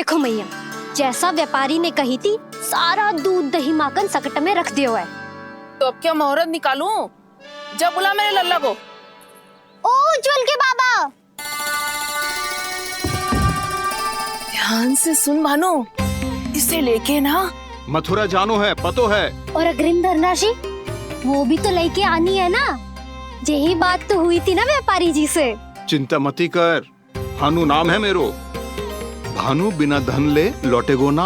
देखो मैया, जैसा व्यापारी ने कही थी सारा दूध दही माखन सकट में रख दियो है। तो अब क्या मुहूर्त निकालूं? जब बुला मेरे लल्ला को। ओ उज्जवल के बाबा, ध्यान से सुन भानु, इसे लेके ना मथुरा जानो है, पतो है। और अग्रिम धनराशि वो भी तो लेके आनी है ना। यही बात तो हुई थी ना व्यापारी जी से। चिंता मती कर, भानु नाम है मेरो। भानु बिना धन ले लौटेगो ना।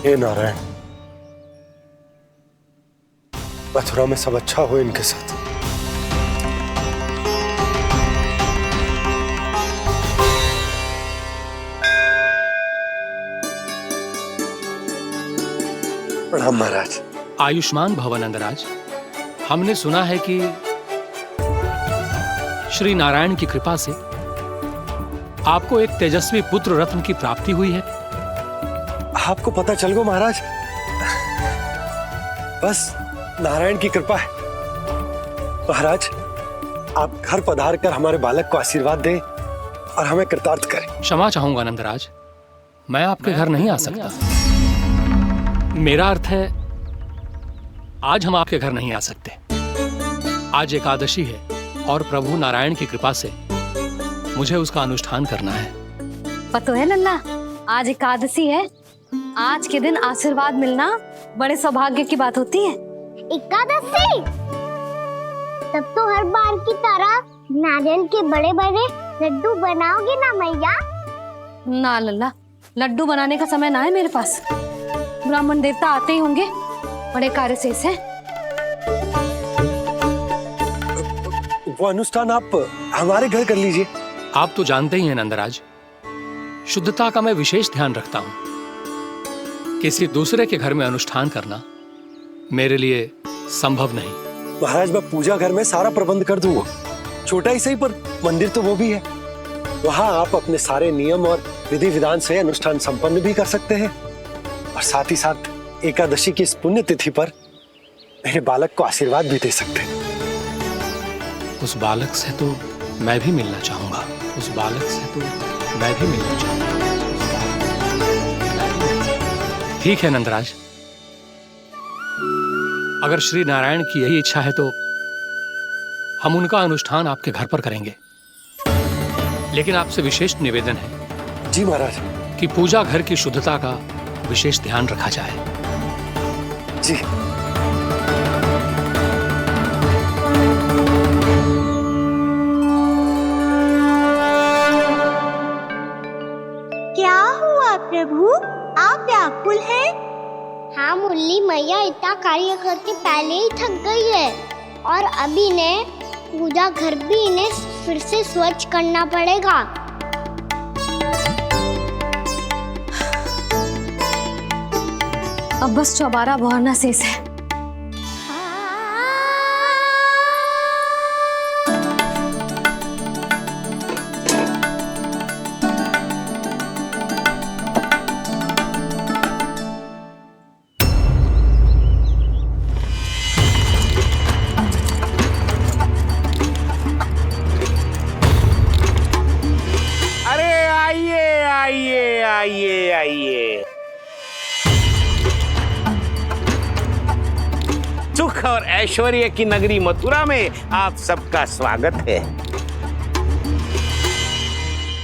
हे नारायण, मथुरा में सब अच्छा हो इनके साथ। प्रणाम महाराज। आयुष्मान भव नंदराज। हमने सुना है कि श्री नारायण की कृपा से आपको एक तेजस्वी पुत्र रत्न की प्राप्ति हुई है। आपको पता चल गो महाराज, बस नारायण की कृपा है। महाराज, आप घर पधार कर हमारे बालक को आशीर्वाद दें और हमें कृतार्थ करें। क्षमा चाहूंगा नंदराज, मैं आपके घर नहीं आ सकता। मेरा अर्थ है, आज हम आपके घर नहीं आ सकते। आज एकादशी है और प्रभु नारायण की कृपा से मुझे उसका अनुष्ठान करना है। पता है लल्ला, आज एकादशी है। आज के दिन आशीर्वाद मिलना बड़े सौभाग्य की बात होती है। एकादशी, तब तो हर बार की तरह नारियल के बड़े बड़े लड्डू बनाओगे ना मैया? ना लल्ला, लड्डू बनाने का समय ना है मेरे पास। ब्राह्मण देवता आते ही होंगे, बड़े कार्य शेष हैं। वो अनुष्ठान आप हमारे घर कर लीजिए। आप तो जानते ही हैं नंदराज, शुद्धता का मैं विशेष ध्यान रखता हूं। किसी दूसरे के घर में अनुष्ठान करना मेरे लिए संभव नहीं। महाराज, मैं पूजा घर में सारा प्रबंध कर दूंगा। छोटा ही सही, पर मंदिर तो वो भी है। वहां आप अपने सारे नियम और विधि विधान से अनुष्ठान संपन्न भी कर सकते हैं और साथ ही साथ एकादशी की इस पुण्य तिथि पर मेरे बालक को आशीर्वाद भी दे सकते हैं। उस बालक से तो मैं भी मिलना चाहूंगा। उस बालक से तो मैं भी मिलना चाहूंगा। ठीक है नंदराज, अगर श्री नारायण की यही इच्छा है तो हम उनका अनुष्ठान आपके घर पर करेंगे। लेकिन आपसे विशेष निवेदन है। जी महाराज। कि पूजा घर की शुद्धता का विशेष ध्यान रखा जाए। जी। क्या हुआ प्रभु, आप व्याकुल हैं? हाँ मुरली मैया इतना कार्य करके पहले ही थक गई है और अभी ने पूजा घर भी इन्हें फिर से स्वच्छ करना पड़ेगा। अब बस चौबारा बहाना शेष है। आइए। सुख और ऐश्वर्य की नगरी मथुरा में आप सबका स्वागत है।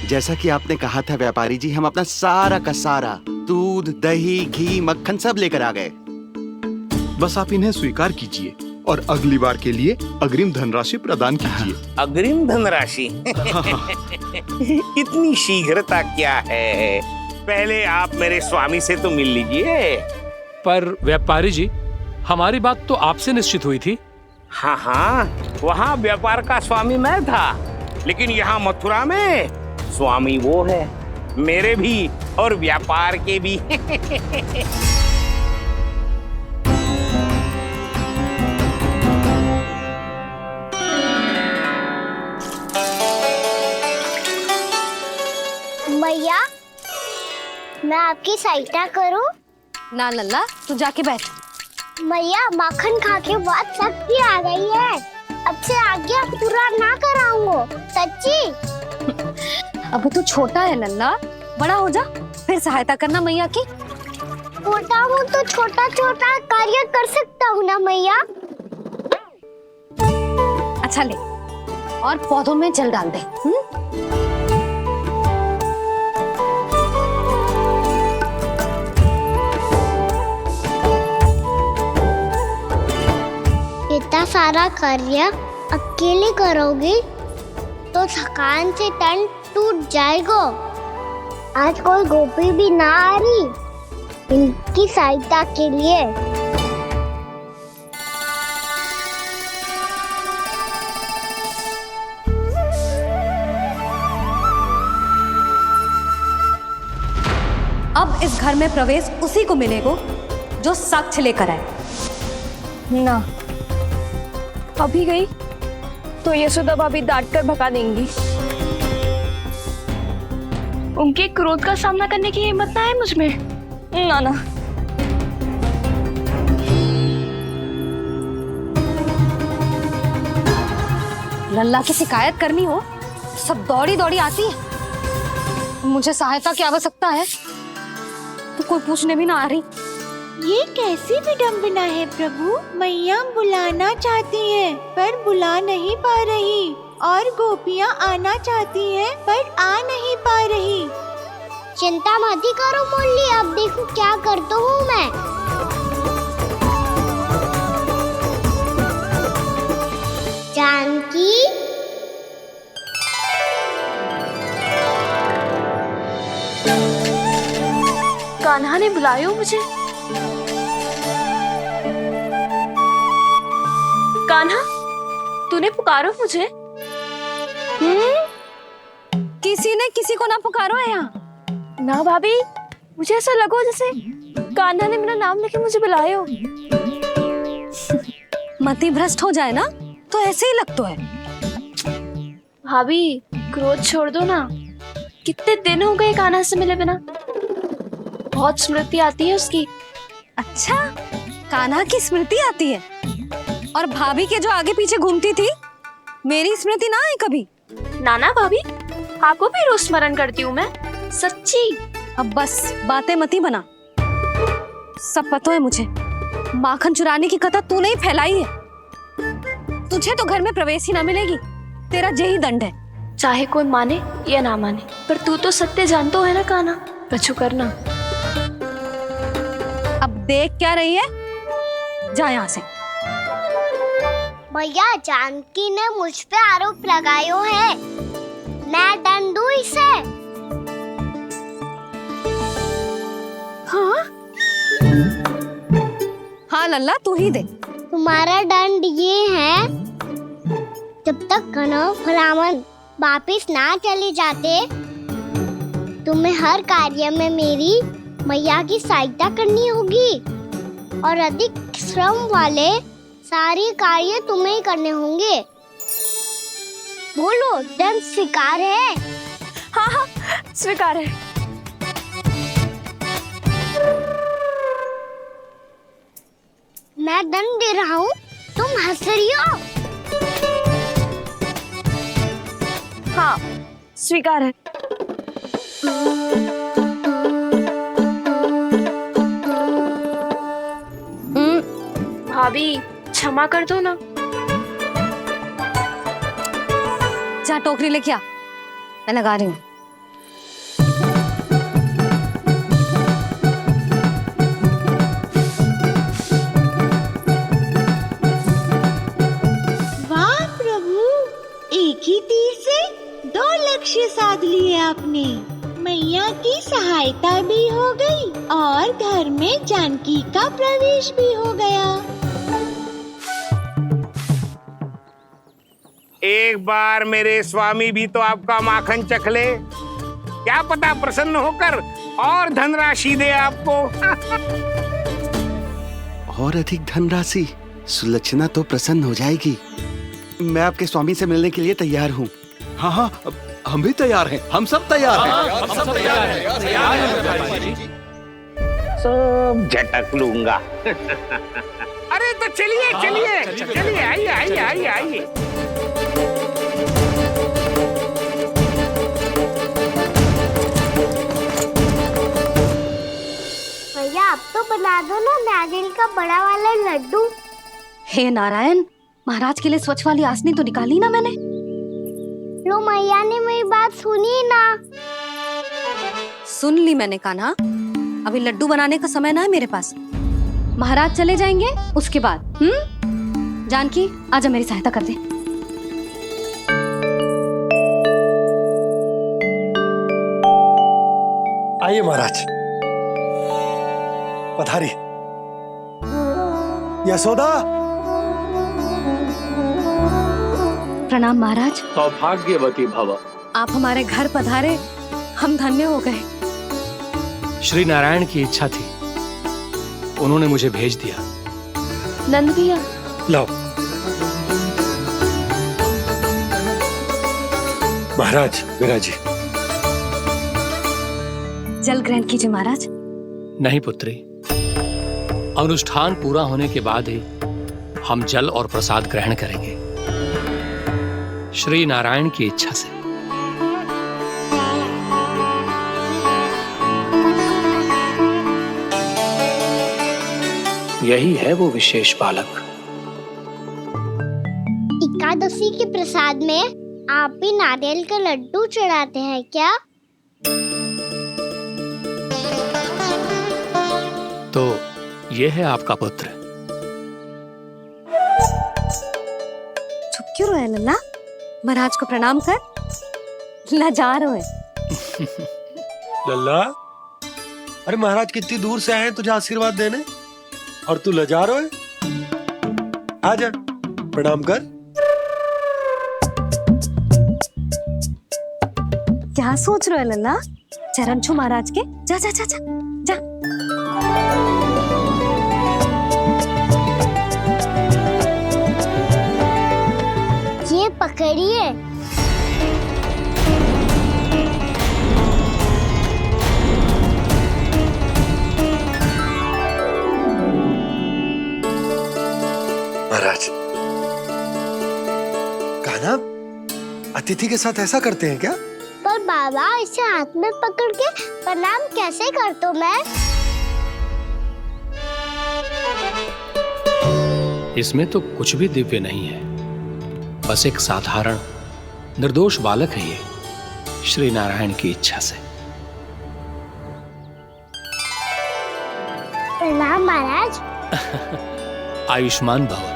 जैसा कि आपने कहा था व्यापारी जी, हम अपना सारा का सारा दूध दही घी मक्खन सब लेकर आ गए। बस आप इन्हें स्वीकार कीजिए और अगली बार के लिए अग्रिम धनराशि प्रदान कीजिए। अग्रिम धनराशि? इतनी शीघ्रता क्या है? पहले आप मेरे स्वामी से तो मिल लीजिए। पर व्यापारी जी, हमारी बात तो आपसे निश्चित हुई थी। हाँ, वहाँ व्यापार का स्वामी मैं था, लेकिन यहाँ मथुरा में स्वामी वो है, मेरे भी और व्यापार के भी। भैया मैं आपकी सहायता करूं? ना लल्ला, तू जाके बैठ। मैया माखन खा के बहुत शक्ति आ गई है। अब से आगे पूरा ना कराऊंगा, सच्ची। अभी तू छोटा है लल्ला, बड़ा हो जा फिर सहायता करना मैया की। छोटा हूँ तो छोटा छोटा कार्य कर सकता हूँ ना मैया। अच्छा ले, और पौधों में जल डाल दे। इतना सारा कार्य अकेले करोगी तो थकान से तन टूट जाएगा। आज कोई गोपी भी ना आ रही इनकी सहायता के लिए। अब इस घर में प्रवेश उसी को मिलेगा जो साक्ष्य लेकर आए। ना, अभी गई तो यशोदा भाभी डांट कर भगा देंगी। उनके क्रोध का सामना करने की हिम्मत ना है मुझ में। ना ना, लल्ला की शिकायत करनी हो सब दौड़ी दौड़ी आती है। मुझे सहायता की आवश्यकता है तो कोई पूछने भी ना आ रही। ये कैसी विडंबना है प्रभु। मैया बुलाना चाहती हैं पर बुला नहीं पा रही, और गोपियाँ आना चाहती हैं पर आ नहीं पा रही। चिंता मत ही करो मुरली, अब देखो क्या करता हूँ मैं। जानकी, कान्हा ने बुलाया मुझे। कान्हा, तूने पुकारो मुझे। किसी ने किसी को ना पुकारो है यहाँ। ना भाभी, मुझे ऐसा लगो जैसे कान्हा ने मेरा नाम लेके मुझे बुलाया हो। मति भ्रष्ट हो जाए ना तो ऐसे ही लगता है। भाभी, क्रोध छोड़ दो ना। कितने दिन हो गए कान्हा से मिले बिना। बहुत स्मृति आती है उसकी। अच्छा, कान्हा की स्मृति आती है? और भाभी के जो आगे पीछे घूमती थी, मेरी स्मृति ना आई कभी? नाना भाभी, आपको भी रोज स्मरण करती हूँ मैं, सच्ची। अब बस बातें मती बना। सब पता है मुझे, माखन चुराने की कथा तूने ही फैलाई है। तुझे तो घर में प्रवेश ही ना मिलेगी, तेरा यही दंड है। चाहे कोई माने या ना माने, पर तू तो सत्य जानतो है ना कान्हा, कछु करना। अब देख क्या रही है, जा यहाँ से। भैया, जानकी ने मुझ पे आरोप लगायो है, मैं दंड दूं इसे। हाँ हाँ लल्ला, तू ही दे। तुम्हारा दंड ये है, जब तक कनव ब्राह्मण वापिस ना चले जाते, तुम्हें हर कार्य में मेरी मैया की सहायता करनी होगी, और अधिक श्रम वाले सारे कार्य तुम्हें ही करने होंगे। बोलो, दंड स्वीकार है? हाँ हाँ, स्वीकार है। मैं दंड दे रहा हूँ, तुम हंस रही हो? हाँ, स्वीकार है। भाभी, क्षमा कर दो ना। जा टोकरी लेके आ, मैं लगा रही हूँ। वाह प्रभु, एक ही तीर से 2 लक्ष्य साध लिए आपने। मैया की सहायता भी हो गई और घर में जानकी का प्रवेश भी हो गया। एक बार मेरे स्वामी भी तो आपका माखन चख ले, क्या पता प्रसन्न होकर और धनराशि दे आपको। और अधिक धनराशि? सुलक्षणा तो प्रसन्न हो जाएगी। मैं आपके स्वामी से मिलने के लिए तैयार हूँ। हाँ हाँ, हम भी तैयार हैं, हम सब तैयार हैं। हम सब तैयार हैं, तैयार हैं व्यापारी जी। सब झटक लूंगा। अरे तो चलिए चलिए चलिए, आइए आइए आइए आइए। भैया आप तो बना दो ना नारियल का बड़ा वाला लड्डू। हे नारायण, महाराज के लिए स्वच्छ वाली आसनी तो निकाली ना मैंने। लो मैया ने मेरी बात सुनी ना। सुन ली मैंने कान्हा, अभी लड्डू बनाने का समय ना है मेरे पास। महाराज चले जाएंगे उसके बाद। जानकी आजा मेरी सहायता कर दे। आइए महाराज, पधारी। यशोदा। प्रणाम महाराज। सौभाग्यवती भव। आप हमारे घर पधारे, हम धन्य हो गए। श्री नारायण की इच्छा थी, उन्होंने मुझे भेज दिया। नंद भैया, लाओ। महाराज विराजी। जल ग्रहण कीजिए महाराज। नहीं पुत्री, अनुष्ठान पूरा होने के बाद ही हम जल और प्रसाद ग्रहण करेंगे, श्री नारायण की इच्छा से। यही है वो विशेष बालक। एकादशी के प्रसाद में आप भी नारियल का लड्डू चढ़ाते हैं क्या? तो ये है आपका पुत्र। चुप क्यों रहे लल्ला? महाराज को प्रणाम कर। लाजार है। लल्ला, अरे महाराज कितनी दूर से आए हैं तुझे आशीर्वाद देने, और तू लजारो है। आजा, प्रणाम कर। क्या सोच रहे हो लल्ला? चरण छू महाराज के। जा जा जा जा जा। ये पकड़िए। महाराज, कान्हा अतिथि के साथ ऐसा करते हैं क्या? पर बाबा, इसे हाथ में पकड़ के प्रणाम कैसे करता हूँ मैं? इसमें तो कुछ भी दिव्य नहीं है, बस एक साधारण निर्दोष बालक है ये, श्री नारायण की इच्छा से। प्रणाम महाराज। आयुष्मान भव।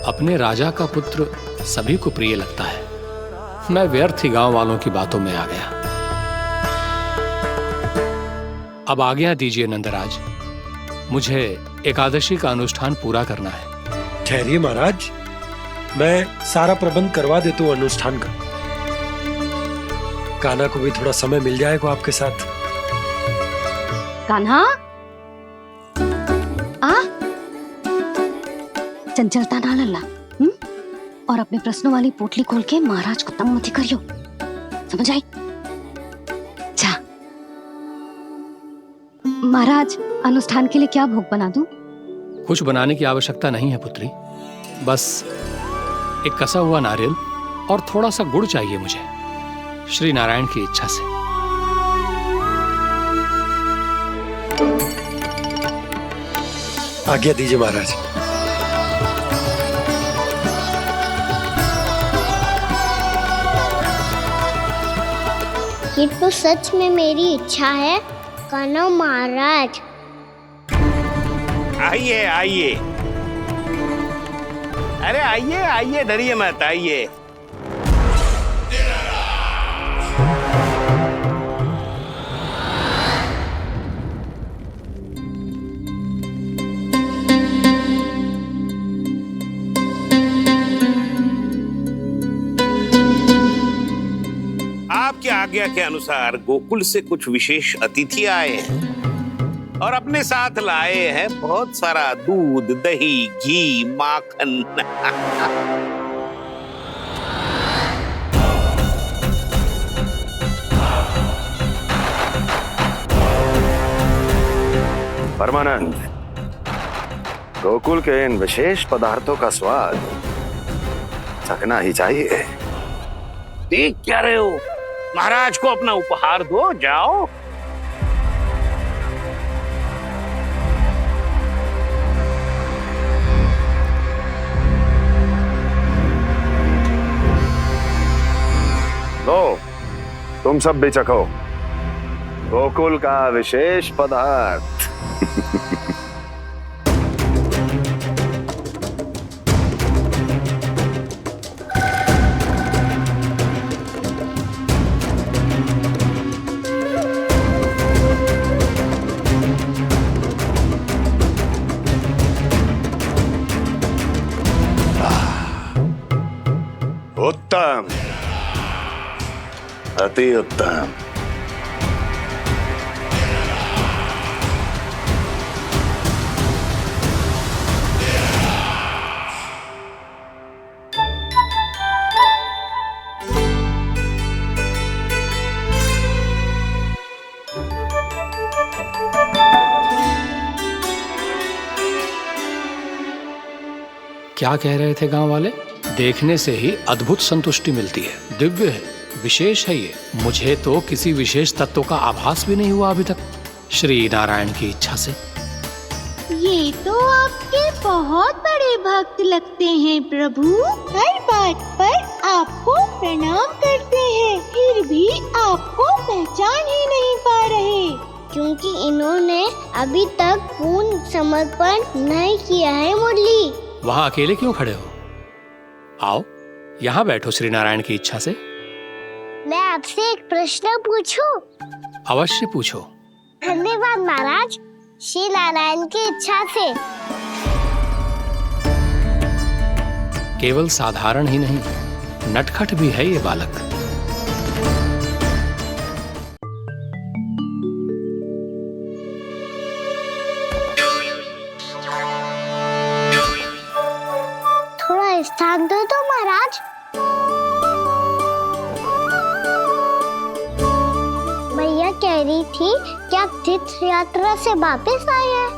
अपने राजा का पुत्र सभी को प्रिय लगता है। मैं व्यर्थ ही गांव वालों की बातों में आ गया। अब आज्ञा दीजिए नंदराज, मुझे एकादशी का अनुष्ठान पूरा करना है। ठहरिए महाराज, मैं सारा प्रबंध करवा देता हूँ अनुष्ठान का। कान्हा को भी थोड़ा समय मिल जाएगा आपके साथ। कान्हा, आ चंचलता ना लल्ला। और अपने प्रश्नों वाली पोटली खोल के महाराज को तंग मत करियो, समझ आई? जा। महाराज, अनुष्ठान के लिए क्या भोग बना दूं? कुछ बनाने की आवश्यकता नहीं है पुत्री, बस एक कसा हुआ नारियल और थोड़ा सा गुड़ चाहिए मुझे, श्री नारायण की इच्छा से। आज्ञा दीजिए महाराज। ये तो सच में मेरी इच्छा है। कान्हा महाराज, आइए आइए। अरे आइए आइए, डरिए मत, आइए। आपकी आज्ञा के अनुसार गोकुल से कुछ विशेष अतिथि आए हैं। और अपने साथ लाए हैं बहुत सारा दूध, दही, घी, माखन। परमानंद, गोकुल के इन विशेष पदार्थों का स्वाद चखना ही चाहिए। देख क्या रहे हो? महाराज को अपना उपहार दो, जाओ। लो, तुम सब भी चखो गोकुल का विशेष पदार्थ। उत्तम, अति उत्तम। क्या कह रहे थे गांव वाले? देखने से ही अद्भुत संतुष्टि मिलती है, दिव्य है, विशेष है ये। मुझे तो किसी विशेष तत्व का आभास भी नहीं हुआ अभी तक, श्री नारायण की इच्छा से। ये तो आपके बहुत बड़े भक्त लगते हैं प्रभु। हर बात पर आपको प्रणाम करते हैं, फिर भी आपको पहचान ही नहीं पा रहे। क्योंकि इन्होंने अभी तक पूर्ण समर्पण नहीं किया है मुरली। वहां अकेले क्यों खड़े हो? आओ यहाँ बैठो श्री नारायण की इच्छा से। मैं आपसे एक प्रश्न पूछूं? अवश्य पूछो। धन्यवाद महाराज, श्री नारायण की इच्छा से। केवल साधारण ही नहीं, नटखट भी है ये बालक। थोड़ा स्थान दो तो महाराज। भैया कह रही थी कि आप तीर्थ यात्रा से वापस आए हैं।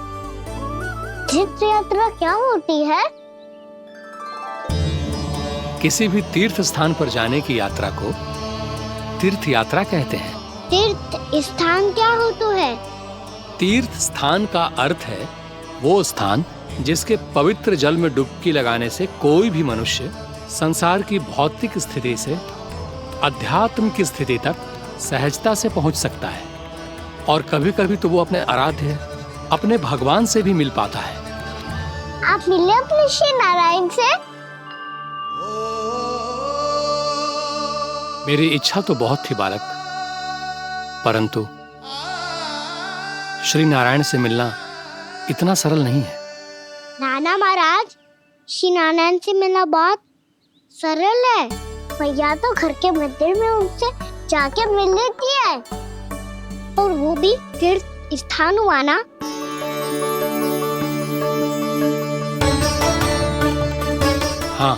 तीर्थ यात्रा क्या होती है? किसी भी तीर्थ स्थान पर जाने की यात्रा को तीर्थ यात्रा कहते हैं। तीर्थ स्थान क्या होता है? तीर्थ स्थान का अर्थ है वो स्थान जिसके पवित्र जल में डुबकी लगाने से कोई भी मनुष्य संसार की भौतिक स्थिति से अध्यात्म की स्थिति तक सहजता से पहुंच सकता है, और कभी कभी तो वो अपने आराध्य, अपने भगवान से भी मिल पाता है। आप मिले अपने श्री नारायण से? मेरी इच्छा तो बहुत थी बालक, परंतु श्री नारायण से मिलना इतना सरल नहीं है। नाना महाराज, श्री नारायण से मिलना बहुत सरल है। भैया तो घर के मंदिर में उनसे जाके मिल लेती है, और वो भी तीर्थ स्थान हुआ ना। हाँ,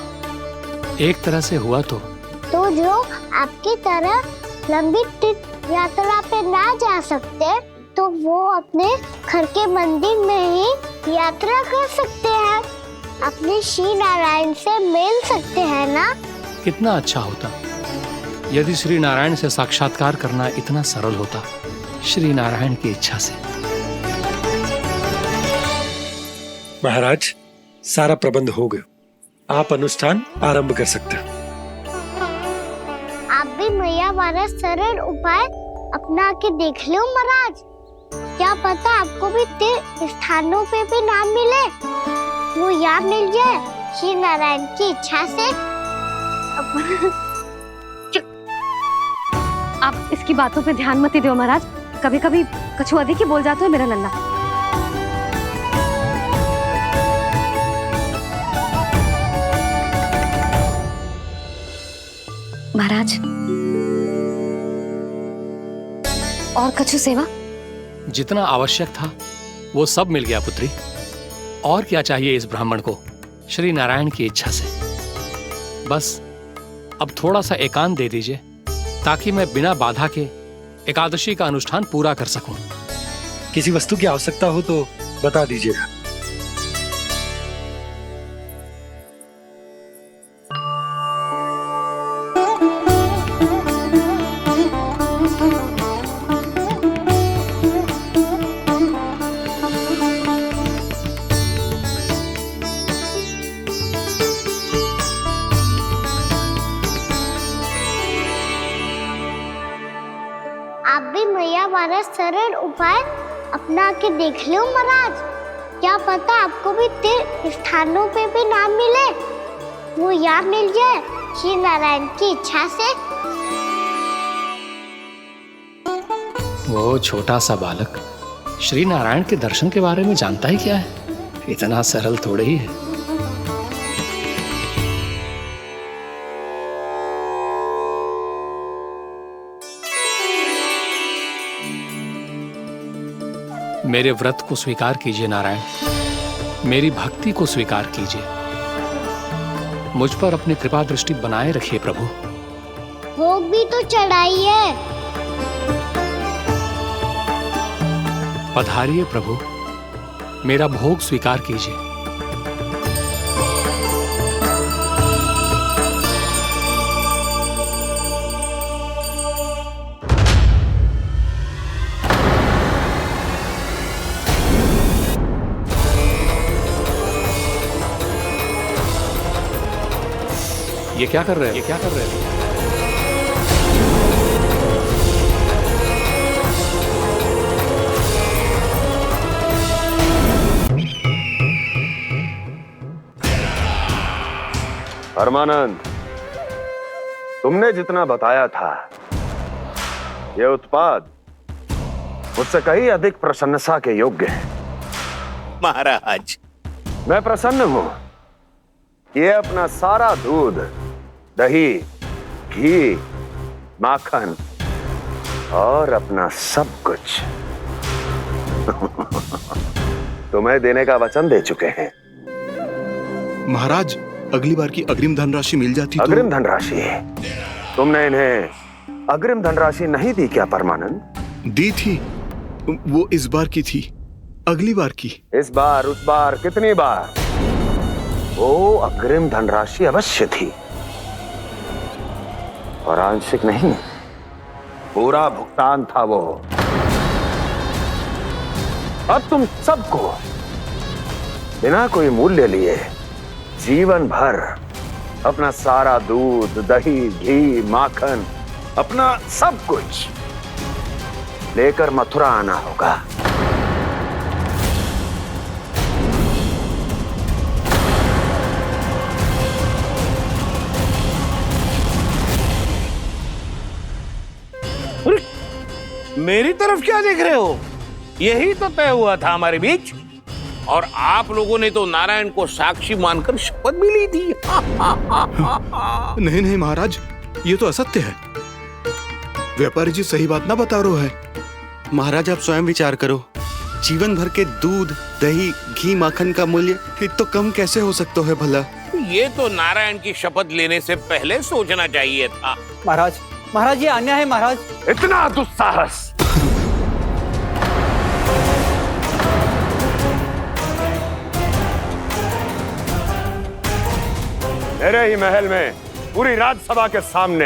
एक तरह से हुआ तो जो आपकी तरह लंबी तीर्थ यात्रा पे ना जा सकते, तो वो अपने घर के मंदिर में ही यात्रा कर सकते हैं, अपने श्री नारायण से मिल सकते हैं ना। कितना अच्छा होता यदि श्री नारायण से साक्षात्कार करना इतना सरल होता, श्री नारायण की इच्छा से। महाराज, सारा प्रबंध हो गया, आप अनुष्ठान आरंभ कर सकते हैं। आप भी मैया वाला सरल उपाय अपना के देख लो महाराज। क्या पता आपको भी तीर्थ स्थानों पे भी नाम मिले, वो याद मिल जाए श्री नारायण की इच्छा से। आप इसकी बातों पे ध्यान मत दो महाराज, कभी कभी कछु अधिक ही बोल जाते हो मेरा लल्ला। महाराज, और कछु सेवा? जितना आवश्यक था वो सब मिल गया पुत्री। और क्या चाहिए इस ब्राह्मण को श्री नारायण की इच्छा से। बस अब थोड़ा सा एकांत दे दीजिए ताकि मैं बिना बाधा के एकादशी का अनुष्ठान पूरा कर सकूं। किसी वस्तु की आवश्यकता हो तो बता दीजिएगा। आप भी मैया वाला सरल उपाय अपना के देख लो महाराज। क्या पता आपको भी तीर्थ स्थानों पे भी नाम मिले, वो यहाँ मिल जाए श्री नारायण की इच्छा से। वो छोटा सा बालक श्री नारायण के दर्शन के बारे में जानता ही क्या है? इतना सरल थोड़े ही है। मेरे व्रत को स्वीकार कीजिए नारायण, मेरी भक्ति को स्वीकार कीजिए। मुझ पर अपनी कृपा दृष्टि बनाए रखिए प्रभु। भोग भी तो चढ़ाइए। पधारिए प्रभु, मेरा भोग स्वीकार कीजिए। ये क्या कर रहे हैं? ये क्या कर रहे हैं? परमानंद, तुमने जितना बताया था ये उत्पाद मुझसे कहीं अधिक प्रशंसा के योग्य है। महाराज, मैं प्रसन्न हूं। ये अपना सारा दूध, दही, घी, माखन और अपना सब कुछ तुम्हें देने का वचन दे चुके हैं। महाराज, अगली बार की अग्रिम धनराशि मिल जाती तो। अग्रिम धनराशि? तुमने इन्हें अग्रिम धनराशि नहीं दी क्या परमानंद? दी थी, वो इस बार की थी, अगली बार की। इस बार, उस बार, कितनी बार? वो अग्रिम धनराशि अवश्य थी और आंशिक नहीं, पूरा भुगतान था वो। अब तुम सबको बिना कोई मूल्य लिए जीवन भर अपना सारा दूध, दही, घी, माखन, अपना सब कुछ लेकर मथुरा आना होगा। मेरी तरफ क्या देख रहे हो? यही तो तय हुआ था हमारे बीच, और आप लोगों ने तो नारायण को साक्षी मानकर शपथ भी ली थी। नहीं नहीं महाराज, ये तो असत्य है। व्यापारी जी सही बात ना बता रहे हैं। महाराज आप स्वयं विचार करो, जीवन भर के दूध, दही, घी, माखन का मूल्य तो कम कैसे हो सकता है भला? ये तो नारायण की शपथ लेने से पहले सोचना चाहिए था। महाराज, महाराज ये अन्याय है महाराज। इतना दुस्साहस! मेरे ही महल में पूरी राज्यसभा के सामने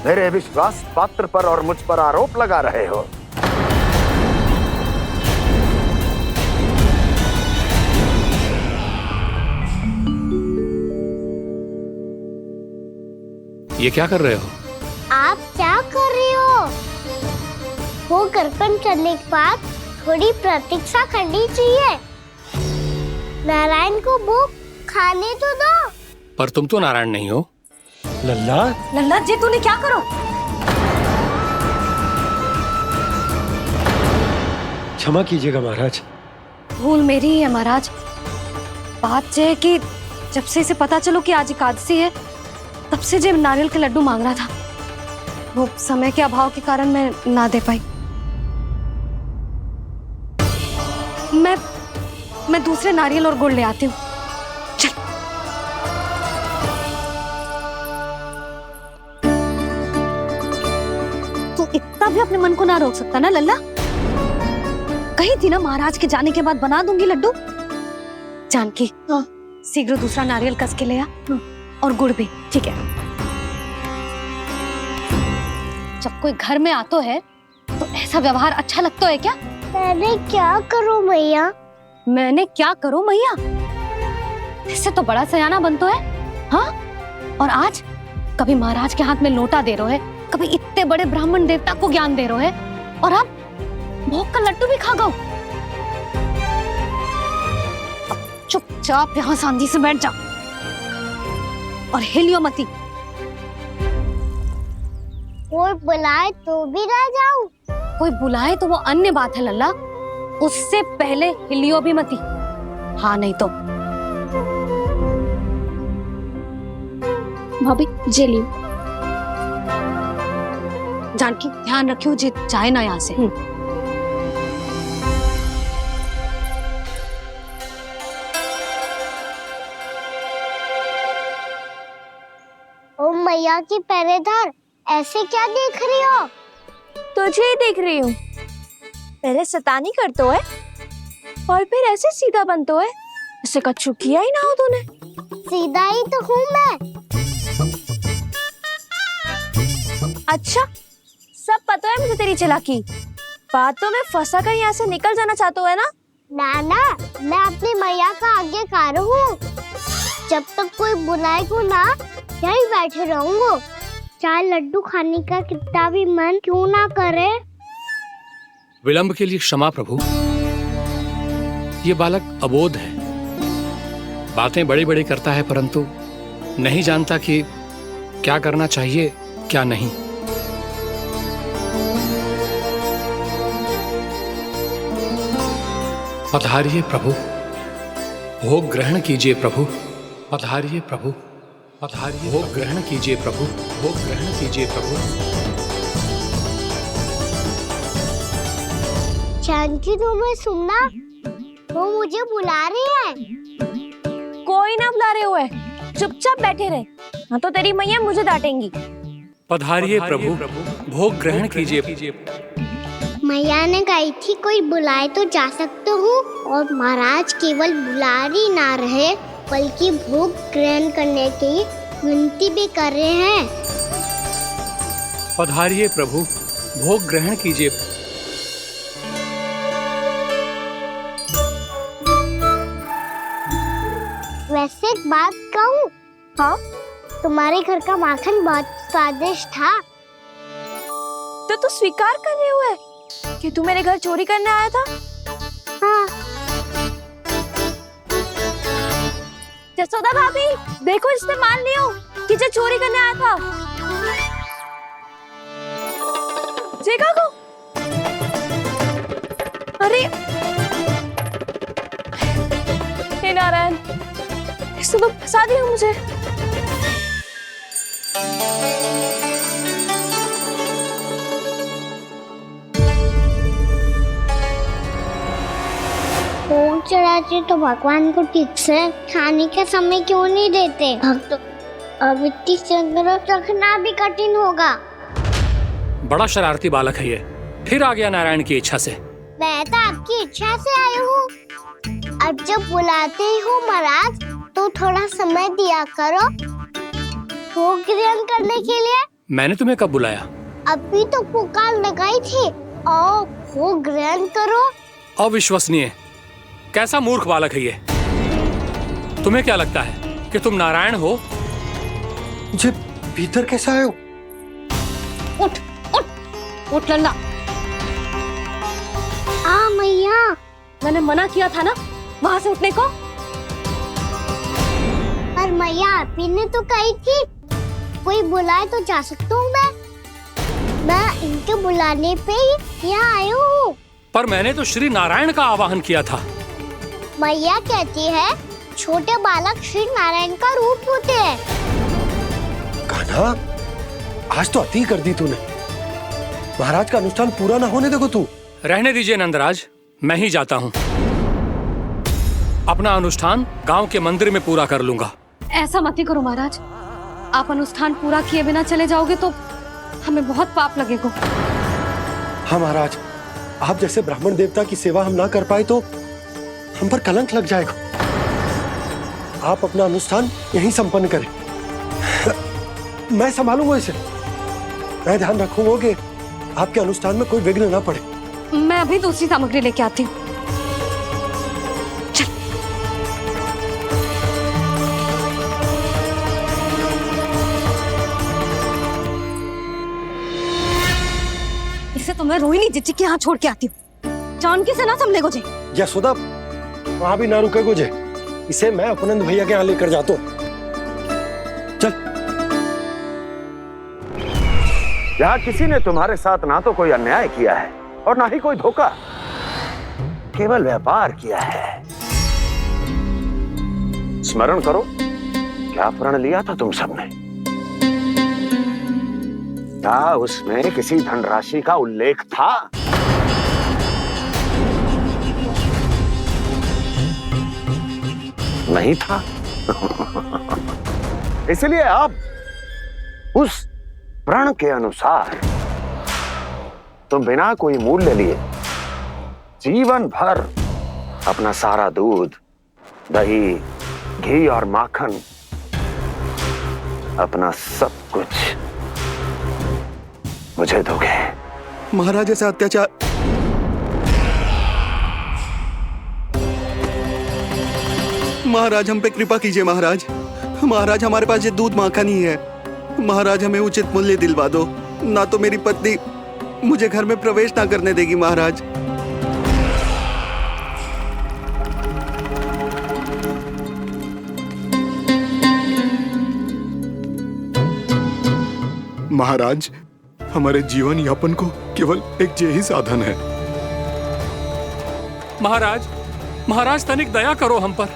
मेरे विश्वास पात्र पर और मुझ पर आरोप लगा रहे हो। ये क्या कर रहे हो? आप क्या कर रहे हो? वो कर्पण करने के बाद थोड़ी प्रतीक्षा करनी चाहिए। नारायण को भोग खाने तो दो। पर तुम तो नारायण नहीं हो। लल्ला, लल्ला जी तूने क्या करो? क्षमा कीजिएगा महाराज। भूल मेरी ही है महाराज। बात यह है कि जब से इसे पता चलो कि आज एकादशी है, तब से जब नारियल के लड्डू मांग रहा था, वो समय के अभाव के कारण मैं ना दे पाई। मैं दूसरे नारियल और गुड़ ले आती हूँ। चल। तू इतना भी अपने मन को ना रोक सकता ना लल्ला? कही थी ना महाराज के जाने के बाद बना दूंगी लड्डू। जानकी, शीघ्र दूसरा नारियल कस के ले आ, और गुड़ भी। ठीक है। जब कोई घर में आतो है तो ऐसा व्यवहार अच्छा लगता है क्या? मैंने क्या करूं मैया? मैंने क्या करूं मैया? इससे तो बड़ा सयाना बनतो है। हाँ, और आज कभी महाराज के हाथ में लोटा दे रहे है, कभी इतने बड़े ब्राह्मण देवता को ज्ञान दे रहे है, और अब भोग का लड्डू भी खा गो। चुपचाप यहाँ सांझी से बैठ जा और हिलियो मती। कोई बुलाए तो भी ना जाऊं? कोई बुलाए तो वो अन्य बात है लल्ला, उससे पहले हिलियो भी मती। हाँ नहीं तो। भाभी जे लियो। जानकी ध्यान रखियो जे जाए ना यहाँ से। ओ मैया की पहरेदार, ऐसे क्या देख रही हो? तुझे ही देख रही हूँ। पहले शैतानी करतो है और फिर ऐसे सीधा बनतो है, ऐसे कछु किया ही ना हो तूने। सीधा ही तो हूँ मैं। अच्छा, सब पता है मुझे तेरी चालाकी। बातों में फंसा कर यहाँ से निकल जाना चाहते हो है ना? नाना, मैं अपनी मैया का आज्ञाकार हूँ। जब तक कोई बुलाएगा ना, यहीं बैठे रहूंगा, चाहे लड्डू खाने का कितना भी मन क्यों ना करे। विलंब के लिए क्षमा प्रभु। ये बालक अबोध है, बातें बड़ी बड़ी करता है, परंतु नहीं जानता कि क्या करना चाहिए क्या नहीं। पधारिए प्रभु, भोग ग्रहण कीजिए प्रभु। पधारिए प्रभु, पधारिए। भोग ग्रहण कीजिए प्रभु, भोग ग्रहण कीजिए प्रभु। जानकी, तुम्हें सुनना, वो मुझे बुला रही है। कोई ना बुला रहे हुए, चुपचाप बैठे रहे, हाँ तो तेरी मैया मुझे डांटेंगी। पधारिए प्रभु, भोग ग्रहण कीजिए। मैया ने कही थी कोई बुलाए तो जा सकते हूँ, और महाराज केवल बुला ही ना रहे बल्कि भोग ग्रहण करने की विनती भी कर रहे हैं। पधारिए प्रभु, भोग ग्रहण कीजिए। वैसे एक बात कहूँ? हाँ? तुम्हारे घर का माखन बहुत स्वादिष्ट था। तो तू स्वीकार कर रहे हुए कि तू मेरे घर चोरी करने आया था? हाँ। जसोदा भाभी, देखो इसने मान लियो कि जो चोरी करने आया था। देखा को? अरे हे नारायण, इसने तो फंसा दिया मुझे। भोग चढ़ाते तो भगवान को ठीक से खाने का समय क्यों नहीं देते? भक्त अब इतनी संग्रह रखना भी कठिन होगा। बड़ा शरारती बालक है ये, फिर आ गया नारायण की इच्छा से। मैं तो आपकी इच्छा से आई हूँ। अब जब बुलाते ही हो महाराज, तो थोड़ा समय दिया करो भोग ग्रहण करने के लिए। मैंने तुम्हें कब बुलाया? अभी तो पुकार लगाई थी, आओ भोग ग्रहण करो। अविश्वसनीय, कैसा मूर्ख बालक है ये। तुम्हें क्या लगता है कि तुम नारायण हो? जी, भीतर कैसा आए हो? उठ उठ उठ लल्ला। मैया, मैंने मना किया था ना वहां से उठने को। पर मैया, आपी ने तो कही थी कोई बुलाए तो जा सकता हूँ मैं इनके बुलाने पे ही यहाँ आई हूँ। पर मैंने तो श्री नारायण का आवाहन किया था। मैया कहती है छोटे बालक श्री नारायण का रूप होते हैं। कान्हा, आज तो अति कर दी तूने। महाराज का अनुष्ठान पूरा ना होने देखो तू। रहने दीजिए नंदराज, मैं ही जाता हूँ। अपना अनुष्ठान गांव के मंदिर में पूरा कर लूंगा। ऐसा मत ही करो महाराज, आप अनुष्ठान पूरा किए बिना चले जाओगे तो हमें बहुत पाप लगेगा। हाँ महाराज, आप जैसे ब्राह्मण देवता की सेवा हम ना कर पाए तो हम पर कलंक लग जाएगा। आप अपना अनुष्ठान यहीं संपन्न करें, मैं संभालूंगा इसे। मैं ध्यान रखूंगा कि आपके अनुष्ठान में कोई विघ्न ना पड़े। मैं अभी दूसरी सामग्री लेके आती हूँ। इसे तो मैं रोहिणी जीजी के यहाँ छोड़ के आती हूँ। जानकी से ना संभले गुजे। यशोदा, वहां भी ना रुके गुजे। इसे मैं अपनंद भैया के यहाँ लेकर जाता हूँ। चल। यहाँ किसी ने तुम्हारे साथ ना तो कोई अन्याय किया है और ना ही कोई धोखा, केवल व्यापार किया है। स्मरण करो, क्या प्रण लिया था तुम सबने? क्या उसमें किसी धनराशि का उल्लेख था? नहीं था। इसलिए आप उस प्रण के अनुसार तुम बिना कोई मूल्य लिए जीवन भर अपना सारा दूध, दही, घी और माखन, अपना सब कुछ मुझे दोगे। महाराज ऐसा अत्याचार। महाराज हम पे कृपा कीजिए महाराज। महाराज हमारे पास ये दूध माखन ही है। महाराज हमें उचित मूल्य दिलवा दो, ना तो मेरी पत्नी मुझे घर में प्रवेश ना करने देगी। महाराज महाराज, हमारे जीवन यापन को केवल एक यही साधन है। महाराज, महाराज तनिक दया करो हम पर।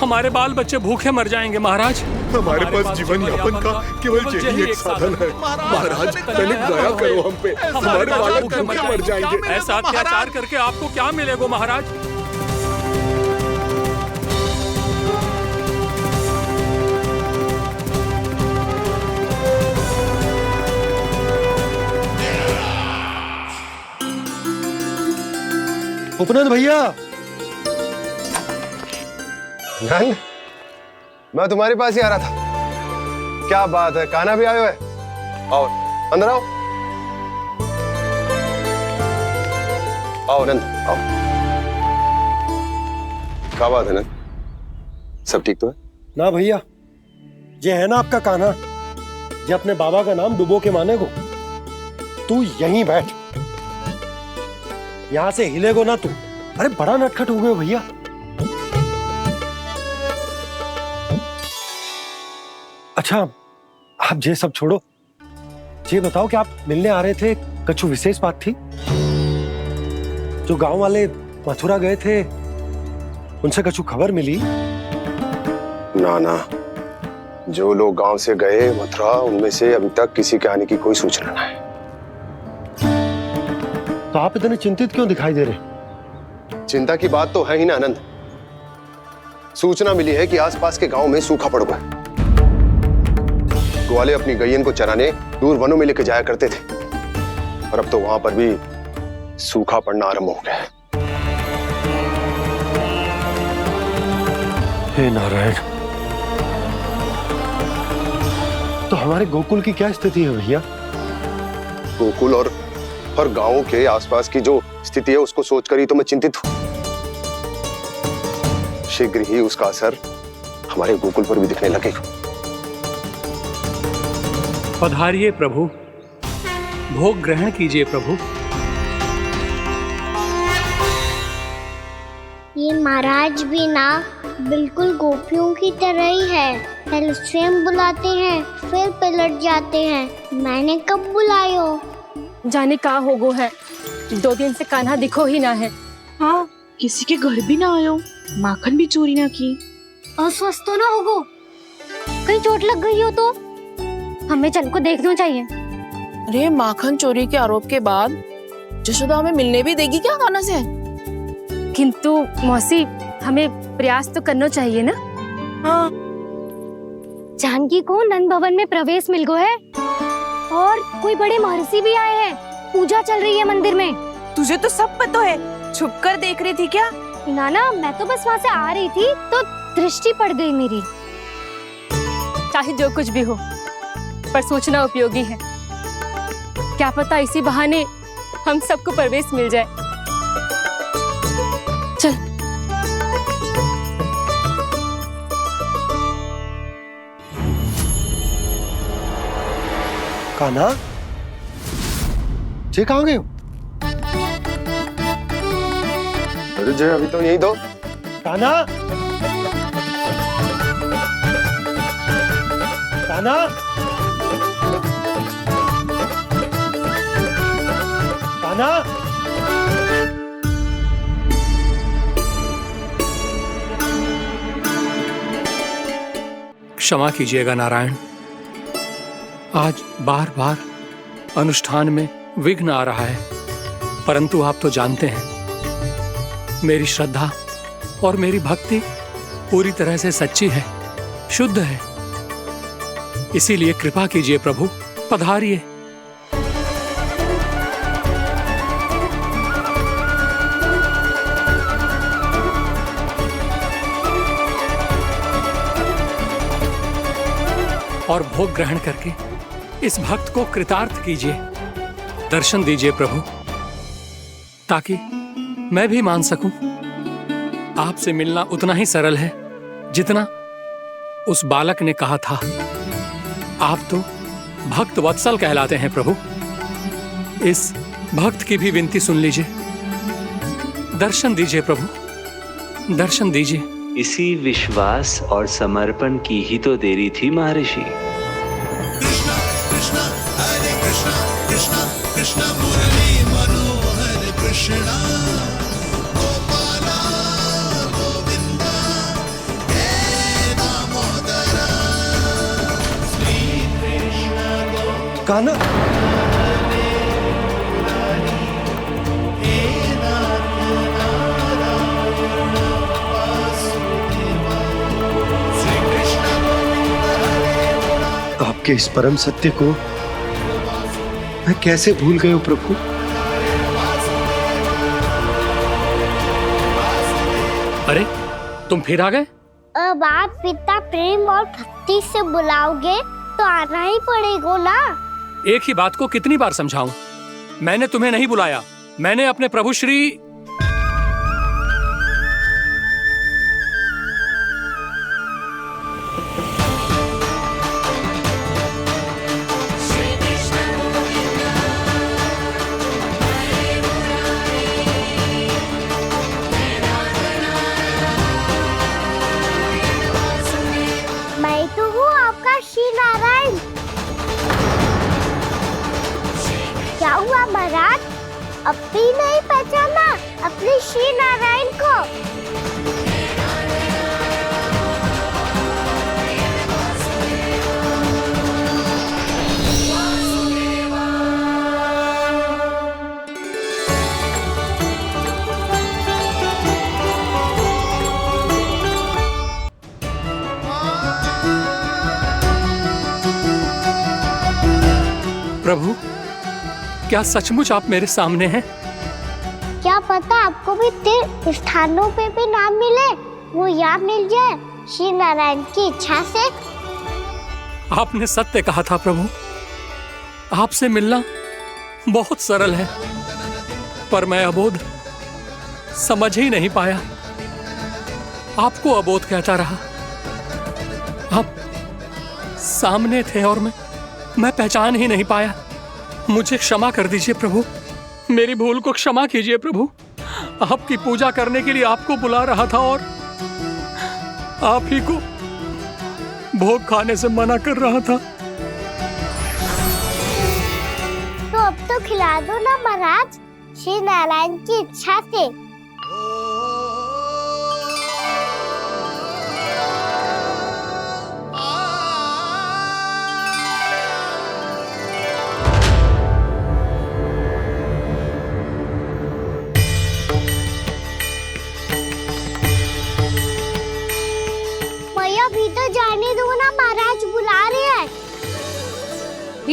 हमारे बाल बच्चे भूखे मर जाएंगे महाराज। हमारे पास जीवन यापन का केवल यही एक साधन है। महाराज तनिक दया करो हम पे, हमारे बालक भूखे मर जाएंगे। ऐसा अत्याचार करके आपको क्या मिलेगा महाराज? उपनंद भैया। नंद, मैं तुम्हारे पास ही आ रहा था। क्या बात है, कान्हा भी आयो है? आओ अंदर आओ। आओ नंद आओ। क्या बात है नंद, सब ठीक तो है? ना भैया, ये है ना आपका कान्हा, ये अपने बाबा का नाम डुबो के माने को। तू यहीं बैठ, यहां से हिलेगो ना तू। अरे बड़ा नटखट हो गए भैया। अच्छा, आप ये सब छोड़ो, ये बताओ कि आप मिलने आ रहे थे, कछु विशेष बात थी? जो गांव वाले मथुरा गए थे, उनसे कछु खबर मिली? ना ना, जो लोग गांव से गए मथुरा, उनमें से अभी तक किसी के आने की कोई सूचना नहीं। तो आप इतने चिंतित क्यों दिखाई दे रहे? चिंता की बात तो है ही ना आनंद। सूचना मिली है कि आसपास के गांव में सूखा पड़ गया। ग्वाले अपनी गैयन को चराने दूर वनों में लेके जाया करते थे, और अब तो वहां पर भी सूखा पड़ना आरंभ हो गया है। हे नारायण, तो हमारे गोकुल की क्या स्थिति है भैया? गोकुल और गांवों के आसपास की जो स्थिति है उसको सोचकर ही तो मैं चिंतित हूं। शीघ्र ही उसका असर हमारे गोकुल पर भी दिखने लगेगा। पधारिए प्रभु, भोग ग्रहण कीजिए प्रभु। ये महाराज भी ना बिल्कुल गोपियों की तरह ही है। पहले स्वयं बुलाते हैं, फिर पलट जाते हैं। मैंने कब बुलायो? जाने का होगो है, 2 दिन से कान्हा दिखो ही ना है। हाँ, किसी के घर भी ना आयो, माखन भी चोरी ना की। अस्वस्थ तो ना होगो, कहीं चोट लग गई हो तो? हमें चल को देखना चाहिए। अरे माखन चोरी के आरोप के बाद जशोदा हमें मिलने भी देगी क्या कान्हा से? किंतु मौसी, हमें प्रयास तो करना चाहिए ना। हाँ। जानकी को नंद भवन में प्रवेश मिल गया है और कोई बड़े महर्षि भी आए हैं। पूजा चल रही है मंदिर में। तुझे तो सब पता है, छुप कर देख रही थी क्या? नाना, मैं तो बस वहाँ से आ रही थी तो दृष्टि पड़ गई मेरी। चाहे जो कुछ भी हो, पर सोचना उपयोगी है। क्या पता इसी बहाने हम सबको प्रवेश मिल जाए। चल। कान्हा, जे कहाँ गए हो? अरे जय, अभी तो यही दो। कान्हा, कान्हा, कान्हा। क्षमा कीजिएगा नारायण, आज बार बार अनुष्ठान में विघ्न आ रहा है, परंतु आप तो जानते हैं मेरी श्रद्धा और मेरी भक्ति पूरी तरह से सच्ची है, शुद्ध है। इसीलिए कृपा कीजिए प्रभु, पधारिए। और भोग ग्रहण करके इस भक्त को कृतार्थ कीजिए। दर्शन दीजिए प्रभु, ताकि मैं भी मान सकूं आपसे मिलना उतना ही सरल है जितना उस बालक ने कहा था। आप तो भक्त वत्सल कहलाते हैं प्रभु। इस भक्त की भी विनती सुन लीजिए। दर्शन दीजिए प्रभु, दर्शन दीजिए। इसी विश्वास और समर्पण की ही तो देरी थी महर्षि। कृष्णा कृष्णा हरे कृष्णा कृष्णा कृष्णा मुरली मनोहर कृष्णा गोपाला गोविंदा हे दामोदरा श्री कृष्ण कान्हा, आपके इस परम सत्य को मैं कैसे भूल गया हूं प्रभु। अरे तुम फिर आ गए? अब आप इतना प्रेम और भक्ति से बुलाओगे तो आना ही पड़ेगा ना। एक ही बात को कितनी बार समझाऊं? मैंने तुम्हें नहीं बुलाया, मैंने अपने प्रभु श्री मैं तो हूँ आपका श्री नारायण। क्या हुआ महाराज, अब भी नहीं पहचाना अपने श्री नारायण को? प्रभु, क्या सचमुच आप मेरे सामने हैं? क्या पता आपको भी तीर्थ स्थानों पे भी नाम मिले, वो यहाँ मिल जाए श्री नारायण की इच्छा से। आपने सत्य कहा था प्रभु, आपसे मिलना बहुत सरल है, पर मैं अबोध समझ ही नहीं पाया। आपको अबोध कहता रहा। आप सामने थे और मैं पहचान ही नहीं पाया। मुझे क्षमा कर दीजिए प्रभु, मेरी भूल को क्षमा कीजिए प्रभु। आपकी पूजा करने के लिए आपको बुला रहा था और आप ही को भोग खाने से मना कर रहा था। तो अब तो खिला दो ना महाराज, श्री नारायण की इच्छा से।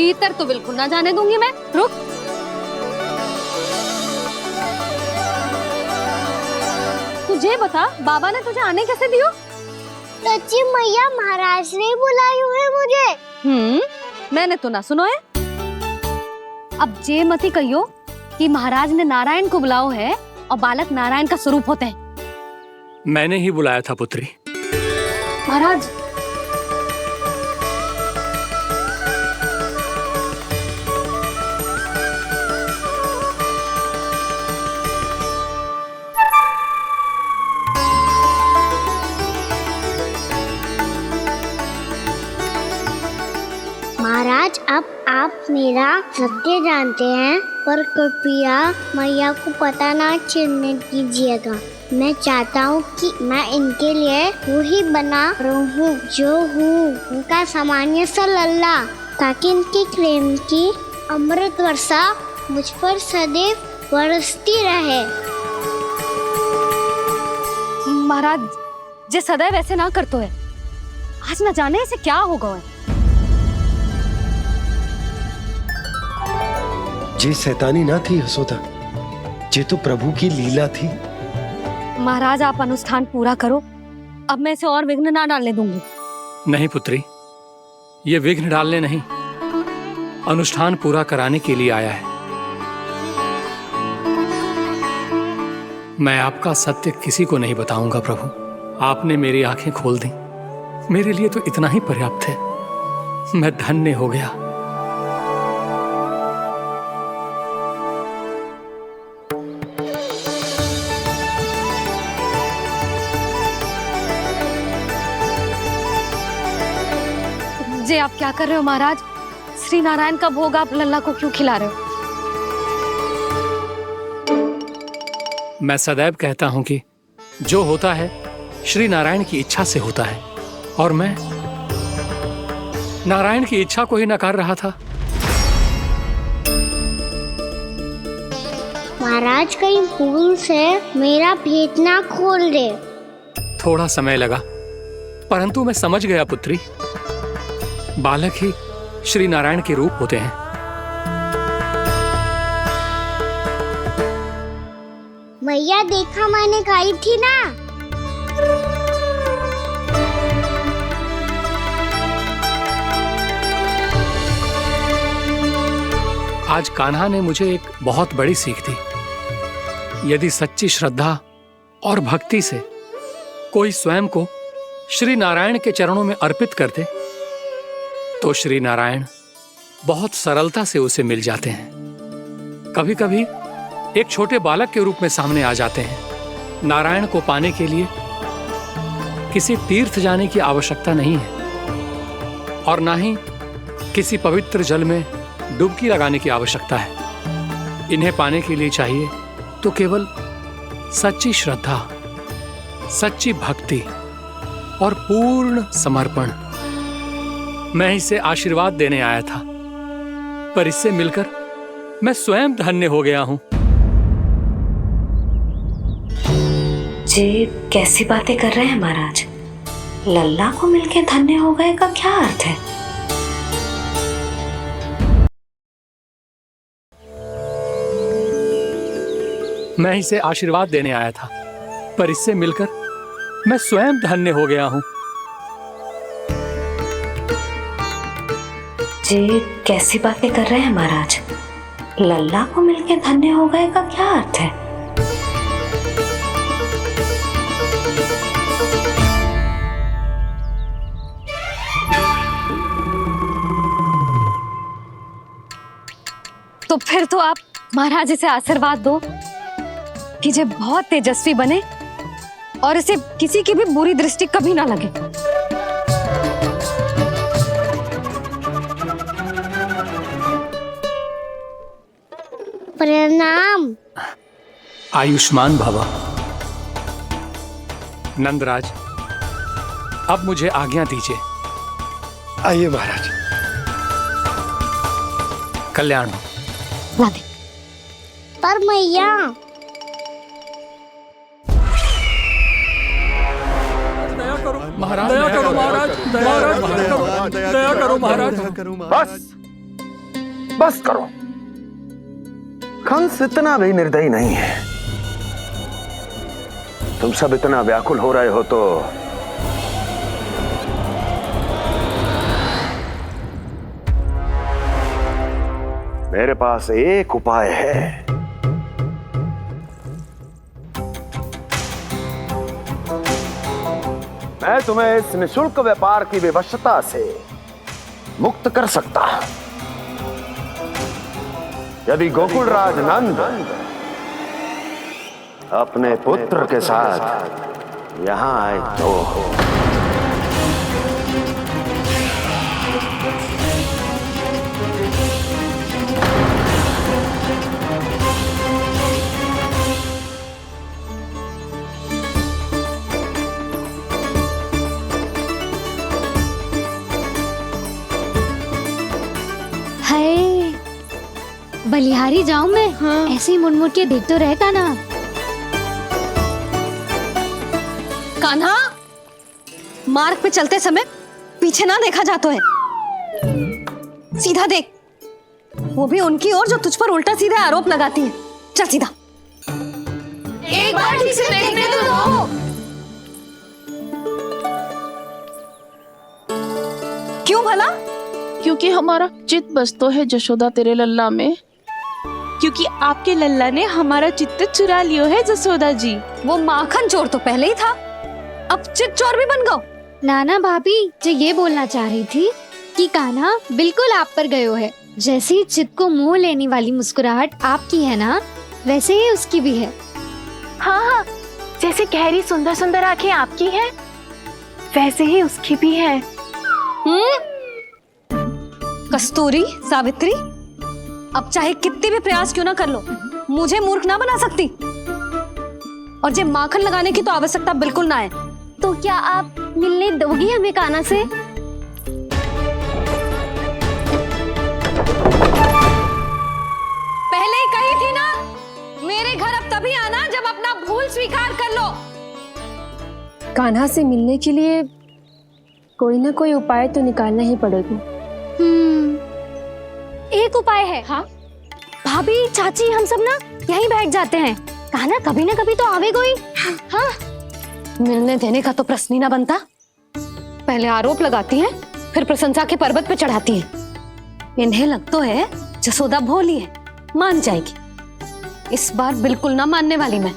भीतर तो बिल्कुल ना जाने दूंगी मैं। रुक। तुझे बता, बाबा ने तुझे आने कैसे दियो? सच्ची मैया महाराज ने बुलाई हुई मुझे। मैंने तो ना सुनो है। अब जे मती कहियो कि महाराज ने नारायण को बुलाओ है और बालक नारायण का स्वरूप होते हैं। मैंने ही बुलाया था पुत्री। महाराज, महाराज अब आप मेरा सत्य जानते हैं, पर कृपया मैया को पता ना चलने दीजिएगा। मैं चाहता हूँ कि मैं इनके लिए वही बना रहूँ जो हूँ, उनका सामान्य सा लल्ला, ताकि इनके प्रेम की अमृत वर्षा मुझ पर सदैव बरसती रहे। महाराज जे सदैव ऐसे ना करतो है, आज न जाने इसे क्या होगा है। जे शैतानी ना थी यशोदा, जे तो प्रभु की लीला थी। महाराज आप अनुष्ठान पूरा करो, अब मैं इसे और विघ्न ना डालने दूंगी। नहीं पुत्री, ये विघ्न डालने नहीं, अनुष्ठान पूरा कराने के लिए आया है। मैं आपका सत्य किसी को नहीं बताऊंगा प्रभु। आपने मेरी आंखें खोल दी, मेरे लिए तो इतना ही पर्याप्त है। मैं धन्य हो गया। जे आप क्या कर रहे हो महाराज? श्री नारायण का भोग आप लल्ला को क्यों खिला रहे हो? मैं सदैव कहता हूं कि जो होता है श्री नारायण की इच्छा से होता है, और मैं नारायण की इच्छा को ही नकार रहा था। महाराज कहीं भूल से मेरा भेद ना खोल दे। थोड़ा समय लगा, परंतु मैं समझ गया पुत्री। बालक ही श्री नारायण के रूप होते हैं। मैया देखा मैंने खाई थी ना। आज कान्हा ने मुझे एक बहुत बड़ी सीख दी। यदि सच्ची श्रद्धा और भक्ति से कोई स्वयं को श्री नारायण के चरणों में अर्पित कर दे, तो श्री नारायण बहुत सरलता से उसे मिल जाते हैं। कभी कभी एक छोटे बालक के रूप में सामने आ जाते हैं। नारायण को पाने के लिए किसी तीर्थ जाने की आवश्यकता नहीं है, और ना ही किसी पवित्र जल में डुबकी लगाने की आवश्यकता है। इन्हें पाने के लिए चाहिए तो केवल सच्ची श्रद्धा, सच्ची भक्ति और पूर्ण समर्पण। मैं इसे आशीर्वाद देने आया था, पर इससे मिलकर मैं स्वयं धन्य हो गया हूं। जे कैसी बातें कर रहे हैं महाराज? लल्ला को मिलके धन्य हो गए का क्या अर्थ है? मैं इसे आशीर्वाद देने आया था, पर इससे मिलकर मैं स्वयं धन्य हो गया हूं। जे कैसी बातें कर रहे हैं महाराज? लल्ला को मिलके धन्य हो गए का क्या अर्थ है? तो फिर तो आप महाराज इसे आशीर्वाद दो कि जे बहुत तेजस्वी बने और इसे किसी की भी बुरी दृष्टि कभी ना लगे। प्रणाम। आयुष्मान भव। नंदराज, अब मुझे आज्ञा दीजिए। आइए महाराज। कल्याण हो। पर मैया, महाराज दया करो, महाराज दया करो, महाराज दया करो, महाराज। बस बस करो। कंस इतना भी निर्दयी नहीं है। तुम सब इतना व्याकुल हो रहे हो तो मेरे पास एक उपाय है। मैं तुम्हें इस निशुल्क व्यापार की विवशता से मुक्त कर सकता हूं यदि गोकुलराज नंद अपने पुत्र के साथ यहां आए तो। हाय, बलिहारी जाऊं मैं? हाँ। ऐसे ही मुड़ मुड़ के देख तो रहता ना। कान्हा, मार्ग पे चलते समय पीछे ना देखा जाता है, सीधा देख। वो भी उनकी ओर जो तुझ पर उल्टा सीधा आरोप लगाती है। चल सीधा। एक बार ठीक से देखने तो दो। क्यों भला? क्योंकि हमारा चित्त बसतो है जशोदा तेरे लल्ला में। क्योंकि आपके लल्ला ने हमारा चित्त चुरा लियो है जसोदा जी। वो माखन चोर तो पहले ही था, अब चित चोर भी बन गो। नाना भाभी जो ये बोलना चाह रही थी कि कान्हा बिल्कुल आप पर गयो है। जैसे ही चित को मोह लेने वाली मुस्कुराहट आपकी है ना, वैसे ही उसकी भी है। हाँ हाँ, जैसे गहरी सुंदर सुंदर आंखें आपकी हैं, वैसे ही उसकी भी है। कस्तूरी, सावित्री, अब चाहे कितने भी प्रयास क्यों ना कर लो, मुझे मूर्ख ना बना सकती। और जे माखन लगाने की तो आवश्यकता बिल्कुल ना है। तो क्या आप मिलने दोगी हमें कान्हा से? पहले ही कही थी ना, मेरे घर अब तभी आना जब अपना भूल स्वीकार कर लो। कान्हा से मिलने के लिए कोई ना कोई उपाय तो निकालना ही पड़ेगा। एक उपाय है। हाँ? भाभी, चाची, हम सब ना यहीं बैठ जाते हैं। कान्हा कभी ना कभी तो आवेगा ही। हाँ? मिलने देने का तो प्रश्न ही ना बनता। पहले आरोप लगाती हैं, फिर प्रशंसा के पर्वत पे चढ़ाती हैं। इन्हें लगता है जसोदा भोली है, मान जाएगी। इस बार बिल्कुल ना मानने वाली मैं।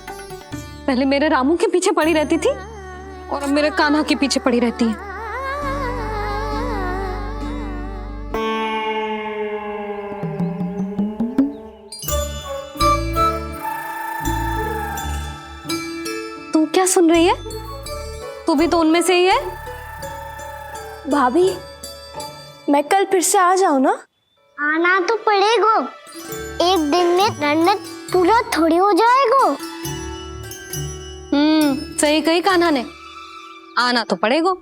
पहले मेरे रामू के पीछे पड़ी रहती थी और अब मेरे कान्हा के पीछे पड़ी रहती है। तू क्या सुन रही है? तू भी तो उनमें से ही है। भाभी, मैं कल फिर से आ जाऊं ना? आना तो पड़ेगा। एक दिन में रन्नत पूरा थोड़ी हो जाएगा। सही कही कान्हा ने, आना तो पड़ेगा।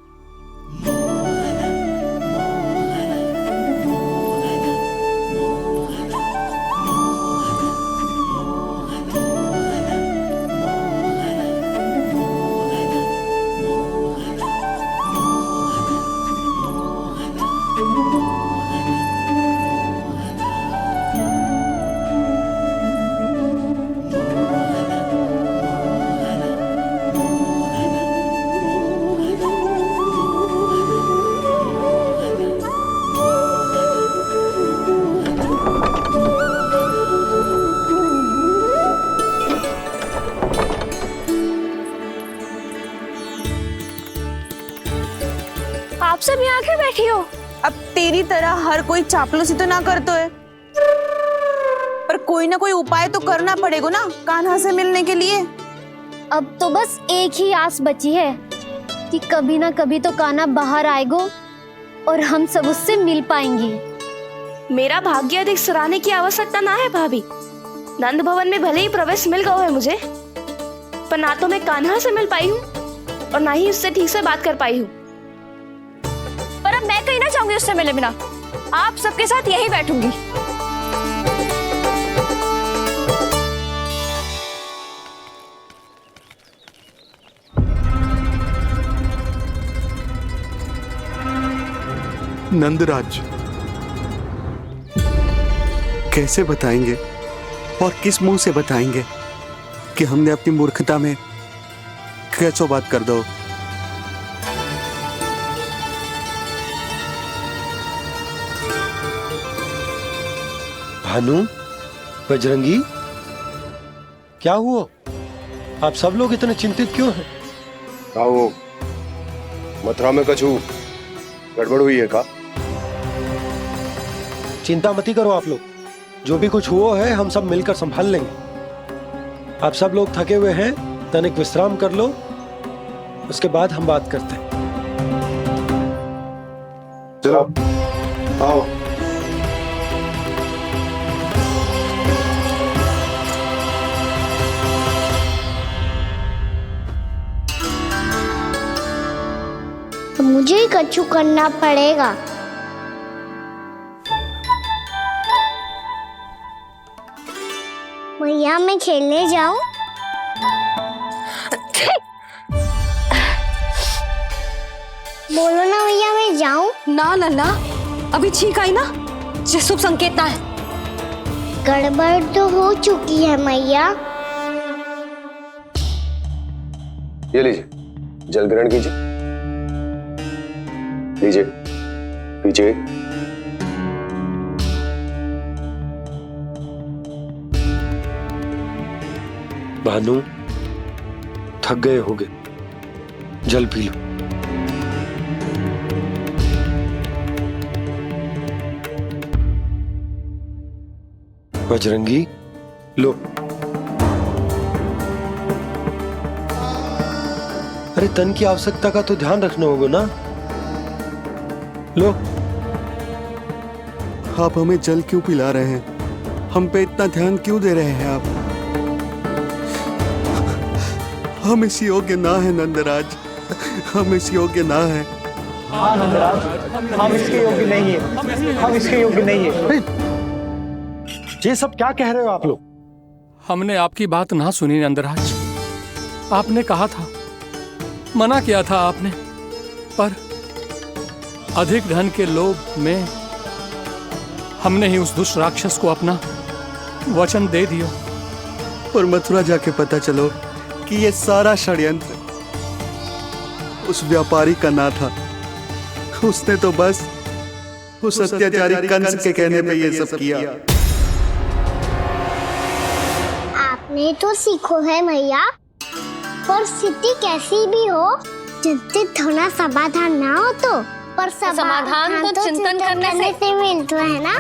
आप सब यहाँ क्यों बैठी हो? अब तेरी तरह हर कोई चापलूसी तो ना करतो है, पर कोई ना कोई उपाय तो करना पड़ेगा ना कान्हा से मिलने के लिए। अब तो बस एक ही आस बची है कि कभी ना कभी तो कान्हा बाहर आएगा और हम सब उससे मिल पाएंगे। मेरा भाग्य अधिक सराहने की आवश्यकता ना है भाभी। नंद भवन में भले ही प्रवेश मिल गया है मुझे, पर ना तो मैं कान्हा से मिल पाई हूँ और ना ही उससे ठीक से बात कर पाई हूँ। पर अब मैं कहीं ना चाहूंगी उससे मिले बिना। आप सबके साथ यहीं बैठूंगी। नंदराज, कैसे बताएंगे और किस मुंह से बताएंगे कि हमने अपनी मूर्खता में कैसो बात कर दो। भानु, बजरंगी, क्या हुआ? आप सब लोग इतने चिंतित क्यों हैं? क्या वो मथुरा में कछु गड़बड़ हुई है का? चिंता मत करो आप लोग, जो भी कुछ हुआ है हम सब मिलकर संभाल लेंगे। आप सब लोग थके हुए हैं, तनिक विश्राम कर लो, उसके बाद हम बात करते हैं। चलो आओ। तो मुझे ही कछु करना पड़ेगा। भैया मैं खेलने जाऊं? बोलो ना भैया मैं जाऊं? ना लल्ला, अभी छींक आई ना, ये शुभ संकेत ना है। गड़बड़ तो हो चुकी है मैया। ये लीजिए, जल ग्रहण कीजिए। लीजिए, पीछे। भानु, थक गए होगे, जल पी लो। बजरंगी, लो। अरे तन की आवश्यकता का तो ध्यान रखना होगा ना, लो। आप हमें जल क्यों पिला रहे हैं? हम पे इतना ध्यान क्यों दे रहे हैं आप? हम इस योग्य ना है नंदराज, हम इस योग्य ना है। हाँ नंदराज, हम इसके योग्य नहीं है, हम इसके योग्य नहीं है। ये सब क्या कह रहे हो आप लोग? हमने आपकी बात ना सुनी नंदराज। आपने कहा था, मना किया था आपने, पर अधिक धन के लोभ में हमने ही उस दुष्ट राक्षस को अपना वचन दे दिया। और मथुरा जाके पता चलो कि ये सारा षड्यंत्र उस व्यापारी का ना था। उसने तो बस उस अत्याचारी कंस के कहने पे ये सब किया। आपने तो सीखो है भैया, पर स्थिति कैसी भी हो, चिंतित होना समाधान ना हो तो, पर समाधान तो चिंतन करने से मिलता है ना।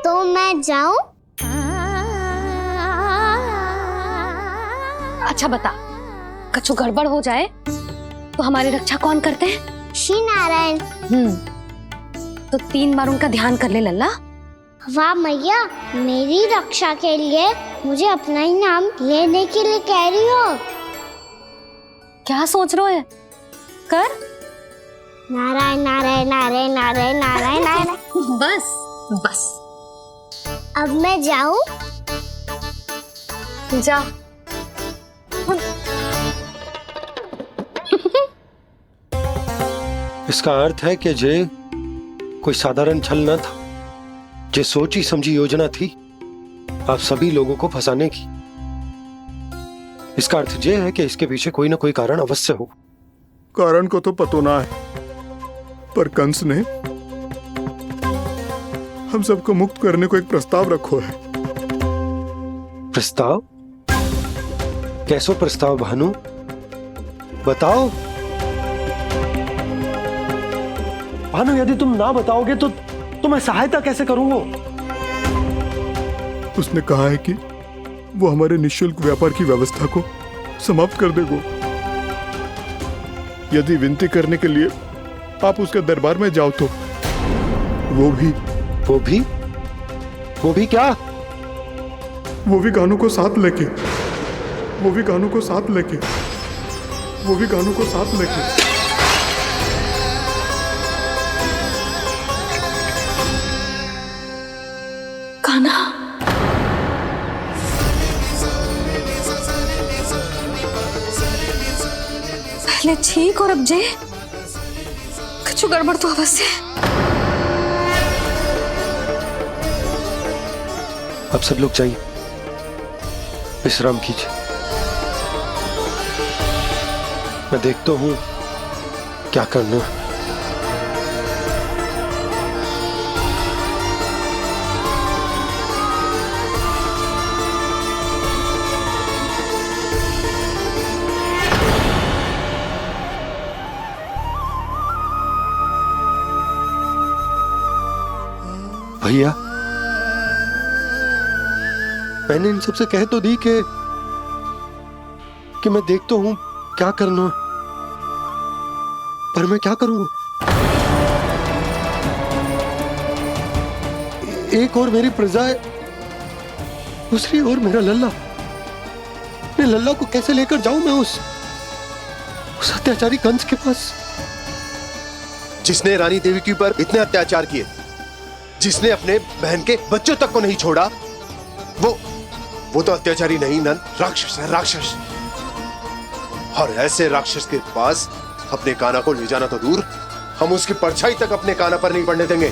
तो मैं जाऊं? अच्छा बता, कछु गड़बड़ हो जाए तो हमारी रक्षा कौन करते हैं? श्री नारायण। तो 3 बार उनका ध्यान कर ले लल्ला। वाह मैया, मेरी रक्षा के लिए मुझे अपना ही नाम लेने के लिए कह रही हो? क्या सोच रहे हो? कर। नारायण नारायण नारायण नारायण नारायण नारायण। बस बस। अब मैं जाऊं? जा। इसका अर्थ है कि जे कोई साधारण छल न था, जे सोची समझी योजना थी आप सभी लोगों को फंसाने की। इसका अर्थ ये है कि इसके पीछे कोई ना कोई कारण अवश्य हो। कारण को तो पतो ना है, पर कंस ने हम सबको मुक्त करने को एक प्रस्ताव रखो है। प्रस्ताव? कैसो प्रस्ताव भानु, बताओ। भानु, यदि तुम ना बताओगे तो मैं सहायता कैसे करूंगा? उसने कहा है कि वो हमारे निःशुल्क व्यापार की व्यवस्था को समाप्त कर देगा यदि विनती करने के लिए आप उसके दरबार में जाओ तो। वो भी क्या? वो भी गानों को साथ लेके, वो भी गानों को साथ लेके, वो भी गानों को साथ लेके। कान्हा, पहले छींक और अब जे, कुछ गड़बड़ तो अवश्य। अब सब लोग जाइए, विश्राम कीजिए। मैं देखता हूं क्या करना है। भैया, मैंने इन सबसे कह तो दी कि मैं देखता हूं क्या करना है, पर मैं क्या करूंगा? एक और मेरी प्रजा है, दूसरी ओर मेरा लल्ला। मैं लल्ला को कैसे लेकर जाऊं मैं उस अत्याचारी कंस के पास, जिसने रानी देवी के ऊपर इतने अत्याचार किए, जिसने अपने बहन के बच्चों तक को नहीं छोड़ा, वो तो अत्याचारी नहीं नंद, राक्षस है, राक्षस। और ऐसे राक्षस के पास अपने कान्हा को ले जाना तो दूर, हम उसकी परछाई तक अपने कान्हा पर नहीं पड़ने देंगे।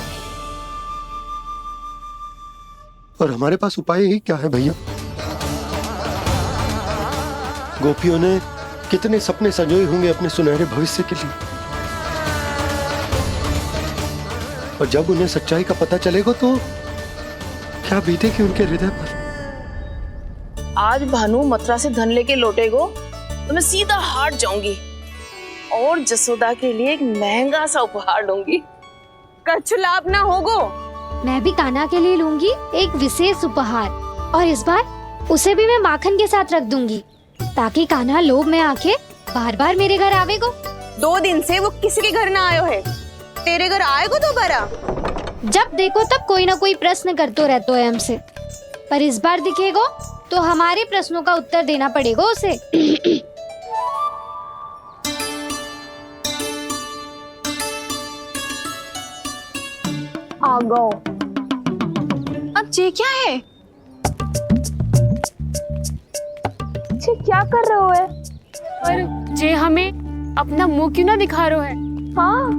और हमारे पास उपाय ही क्या है भैया? गोपियों ने कितने सपने संजोए होंगे अपने सुनहरे भविष्य के लिए, और जब उन्हें सच्चाई का पता चलेगा तो क्या बीतेगी उनके हृदय पर। आज भानु मथुरा से धन लेके लौटेगो तो मैं सीधा हाट जाऊंगी और जसोदा के लिए एक महंगा सा उपहार लूंगी। कछु लाभ ना होगो। मैं भी कान्हा के लिए लूंगी एक विशेष उपहार, और इस बार उसे भी मैं माखन के साथ रख दूंगी, ताकि कान्हा लोभ में आके बार बार मेरे घर आवेगो। 2 दिन से वो किसी के घर ना आयो है, तेरे घर आएगो दोबारा? जब देखो तब कोई ना कोई प्रश्न करते रहते है हमसे, पर इस बार दिखेगो तो हमारे प्रश्नों का उत्तर देना पड़ेगा उसे। आ गो। अब ये क्या है? ये क्या कर रहे हो है? पर जे हमें अपना मुंह क्यों ना दिखा रहे है? हाँ,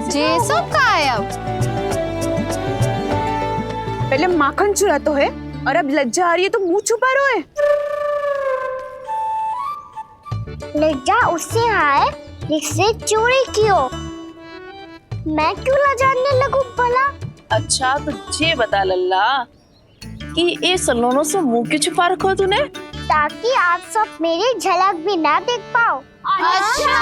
जे सब का है अब? पहले माखन चुरा तो है, और अब लज्जा आ रही है तो मुंह छुपा रहे है। लज्जा उससे आए जिससे चोरी की हो। मैं क्यों लजाने लगूं भला? अच्छा तो ये बता लल्ला कि ये सलोनों से मुंह क्यों छुपा रखा तूने? ताकि आप सब मेरी झलक भी ना देख पाओ। अच्छा।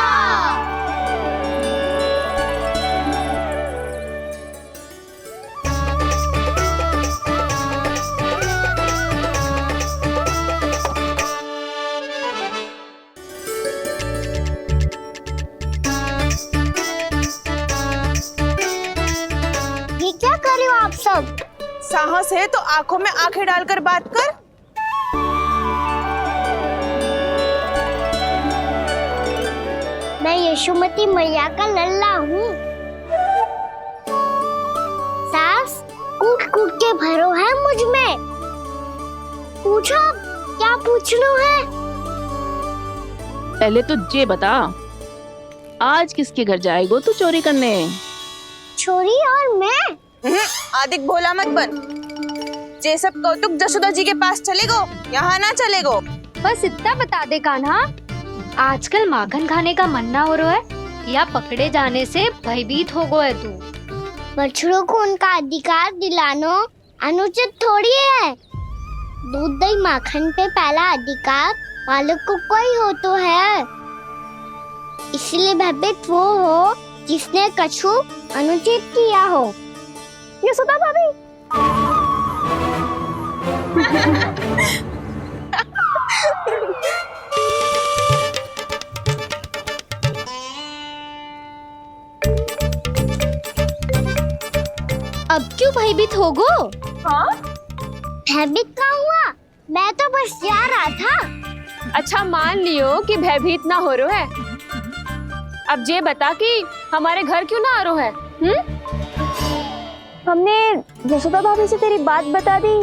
ये क्या कर रहे हो आप सब? साहस है तो आंखों में आंखें डालकर बात कर। मैं यशोमती मैया का लल्ला हूँ। सास कूट कूट के भरो है मुझ में। पूछो क्या पूछना है? पहले तो ये बता, आज किसके घर जाएगो तू चोरी करने? छोरी और मैं? आदिक भोला मत बन। जे सब कौतुक जसोदा जी के पास चलेगो, यहाँ ना चलेगो। बस इतना बता दे कान्हा, आजकल माखन खाने का मन ना हो रहा है, या पकड़े जाने से भयभीत हो गए तू? बछड़ों को उनका अधिकार दिलाना अनुचित थोड़ी है। दूध दही माखन पे पहला अधिकार मालिक को कोई हो तो है, इसलिए भयभीत वो हो जिसने कछु अनुचित किया हो। यशोदा भाभी। अब क्यों भयभीत हो गो? हाँ? भयभीत क्या हुआ? मैं तो बस जा रहा था। अच्छा मान लियो कि भयभीत ना हो रहा है। अब ये बता कि हमारे घर क्यों ना आ रहा है? हमने यशोदा भाभी से तेरी बात बता दी,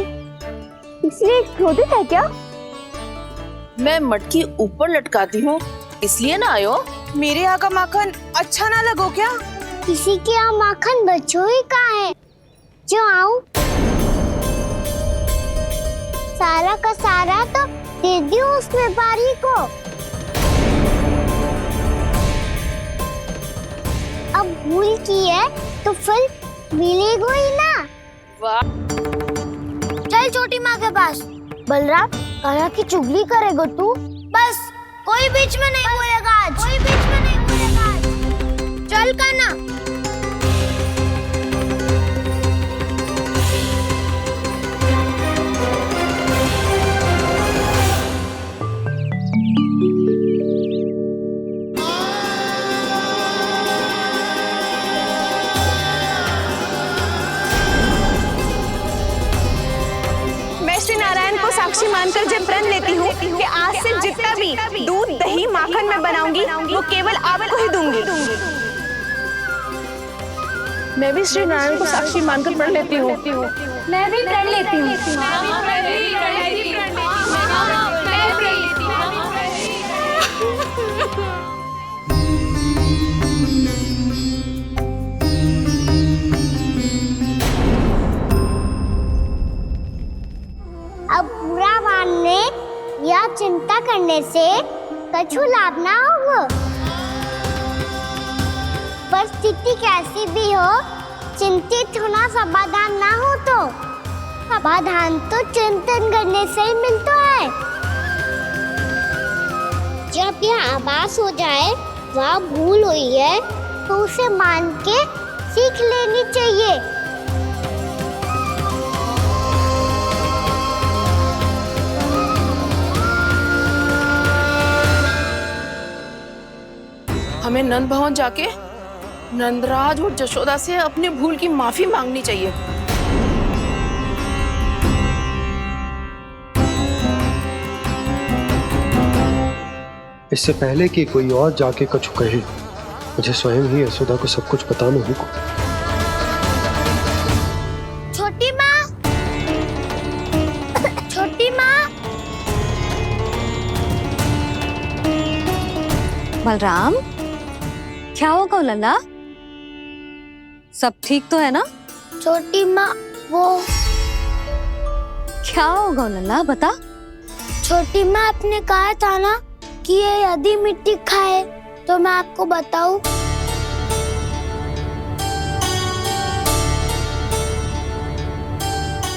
इसलिए क्रोधित है क्या? मैं मटकी ऊपर लटकाती हूँ इसलिए ना आयो? मेरे यहाँ का माखन अच्छा ना लगो क्या? किसी के यहाँ माखन बचो ही कहाँ है? क्यों आऊं? सारा का सारा तो दे दियो उस व्यापारी को। अब भूल की है तो फल मिलेगा ही ना। वाह। चल छोटी माँ के पास। बलराम, कान्हा की चुगली करेगा तू? बस कोई बीच में नहीं बोलेगा आज। कोई बीच में नहीं बोलेगा आज। चल कान्हा। श्री नारायण को साक्षी मानकर जब प्रण लेती हूँ कि आज से जितना भी दूध दही माखन मैं बनाऊंगी वो केवल आपको ही दूंगी। मैं भी श्री नारायण को साक्षी मानकर प्रण लेती हूँ। मैं भी प्रण लेती हूँ। अब बुरा मानने या चिंता करने से कछु लाभ ना होगा। परिस्थिति कैसी भी हो, चिंतित होना समाधान ना हो तो समाधान तो चिंतन करने से ही मिलता है। जब यह आभास हो जाए वह भूल हुई है तो उसे मान के सीख लेनी चाहिए। हमें नंद भवन जाके नंदराज और जशोदा से अपनी भूल की माफी मांगनी चाहिए। इससे पहले कि कोई और जाके कछु कहे, मुझे स्वयं ही यशोदा को सब कुछ बताना होगा। छोटी माँ, छोटी माँ। बलराम, क्या होगा लल्ला? सब ठीक तो है ना? छोटी माँ, वो क्या होगा लल्ला, बता। छोटी माँ, आपने कहा था ना कि ये यदि मिट्टी खाए तो मैं आपको बताऊं।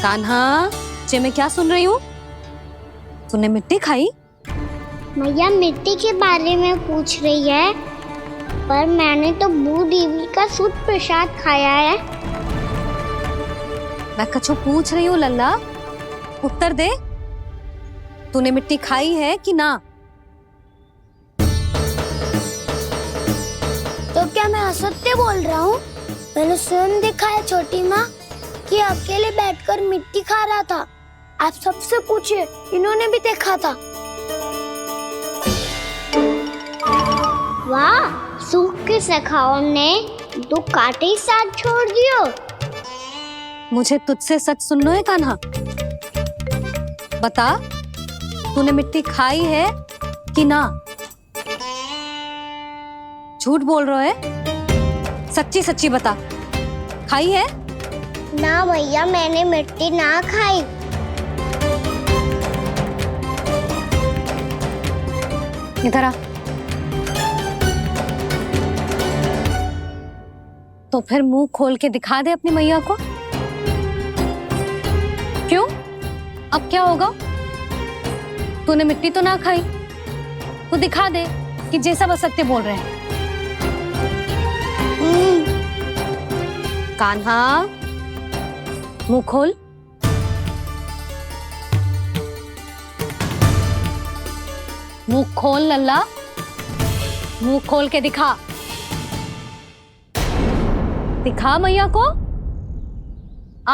कान्हा, जे मैं क्या सुन रही हूँ? तूने मिट्टी खाई? मैया मिट्टी के बारे में पूछ रही है, पर मैंने तो भू देवी का शुद्ध प्रसाद खाया है। मैं कछु पूछ रही हूँ लल्ला, उत्तर दे। तूने मिट्टी खाई है कि ना? तो क्या मैं असत्य बोल रहा हूँ? मैंने स्वयं देखा है छोटी माँ कि अकेले बैठकर मिट्टी खा रहा था। आप सबसे पूछिए, इन्होंने भी देखा था। वाह, सूख के सखाओ ने दो कांटे ही साथ छोड़ दियो। मुझे तुझसे सच सुनना है कान्हा। बता, तूने मिट्टी खाई है कि ना? झूठ बोल रहा है, सच्ची सच्ची बता, खाई है? ना भैया, मैंने मिट्टी ना खाई। इधर आ। तो फिर मुंह खोल के दिखा दे अपनी मैया को। क्यों? अब क्या होगा? तूने मिट्टी तो ना खाई, तो दिखा दे कि जैसा बस सत्य बोल रहे हैं। कान्हा, मुंह खोल। मुंह खोल लल्ला, मुंह खोल के दिखा। दिखा मैया को। आ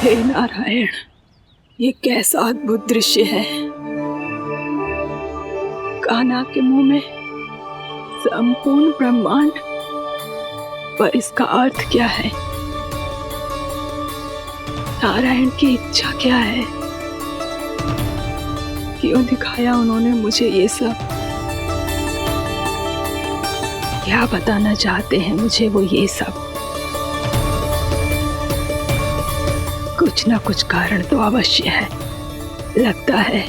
हे नारायण, ये कैसा अद्भुत दृश्य है। कान्हा के मुंह में संपूर्ण ब्रह्मांड, पर इसका अर्थ क्या है? नारायण की इच्छा क्या है? क्यों दिखाया उन्होंने मुझे ये सब? क्या बताना चाहते हैं मुझे वो ये सब? कुछ ना कुछ कारण तो अवश्य है। लगता है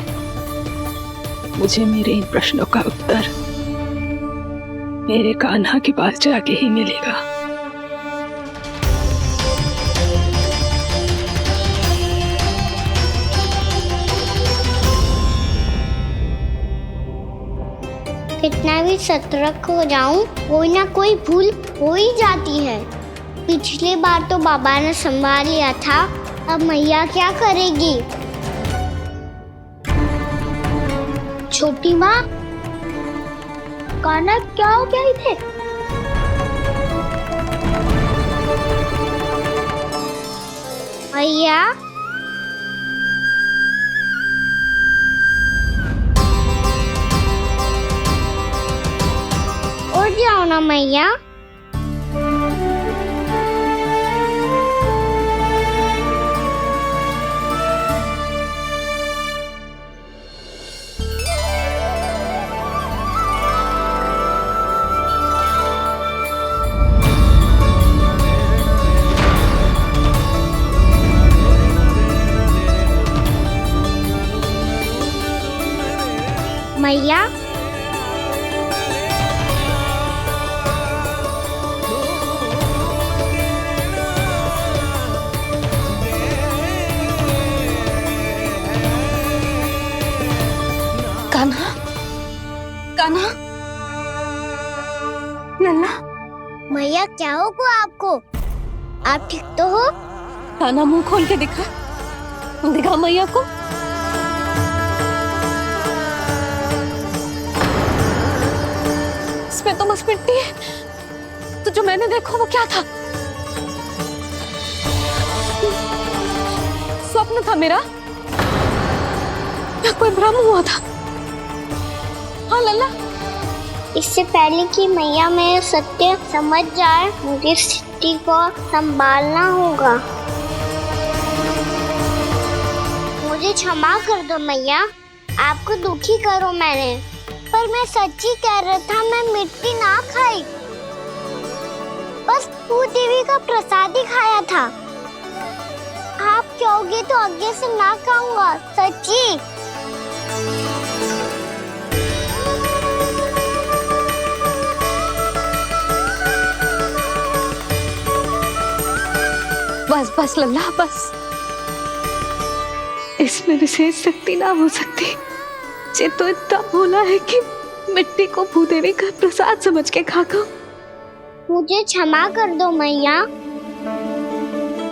मुझे मेरे इन प्रश्नों का उत्तर मेरे कान्हा के पास जाके ही मिलेगा। कितना भी सतर्क हो जाऊं, कोई ना कोई भूल हो ही जाती है। पिछली बार तो बाबा ने संभाल लिया था, अब मैया क्या करेगी? छोटी माँ, कान्हा क्या हो गया इधर? मैया, उठ जाओ ना मैया। मैया, कान्हा, कान्हा, लल्ला। मैया क्या होगा आपको? आप ठीक तो हो? कान्हा मुंह खोल के दिखा, दिखा मैया को। इसमें तो बस मिट्टी है। तो जो मैंने देखा वो क्या था? स्वप्न था मेरा या कोई भ्रम हुआ था? हाँ लल्ला, इससे पहले कि मैया मेरे सत्य समझ जाए, मुझे स्थिति को संभालना होगा। मुझे क्षमा कर दो मैया, आपको दुखी करो मैंने, पर मैं सच्ची कह रहा था। मैं मिट्टी ना खाई, बस तू देवी का प्रसाद ही खाया था। आप कहोगे तो आगे से ना खाऊंगा, सच्ची। बस बस लल्ला, बस। इसमें विशेष शक्ति ना हो सकती। ये तो इतना भोला है कि मिट्टी को भूदेवी का प्रसाद समझ के खागा। मुझे क्षमा कर दो मैया।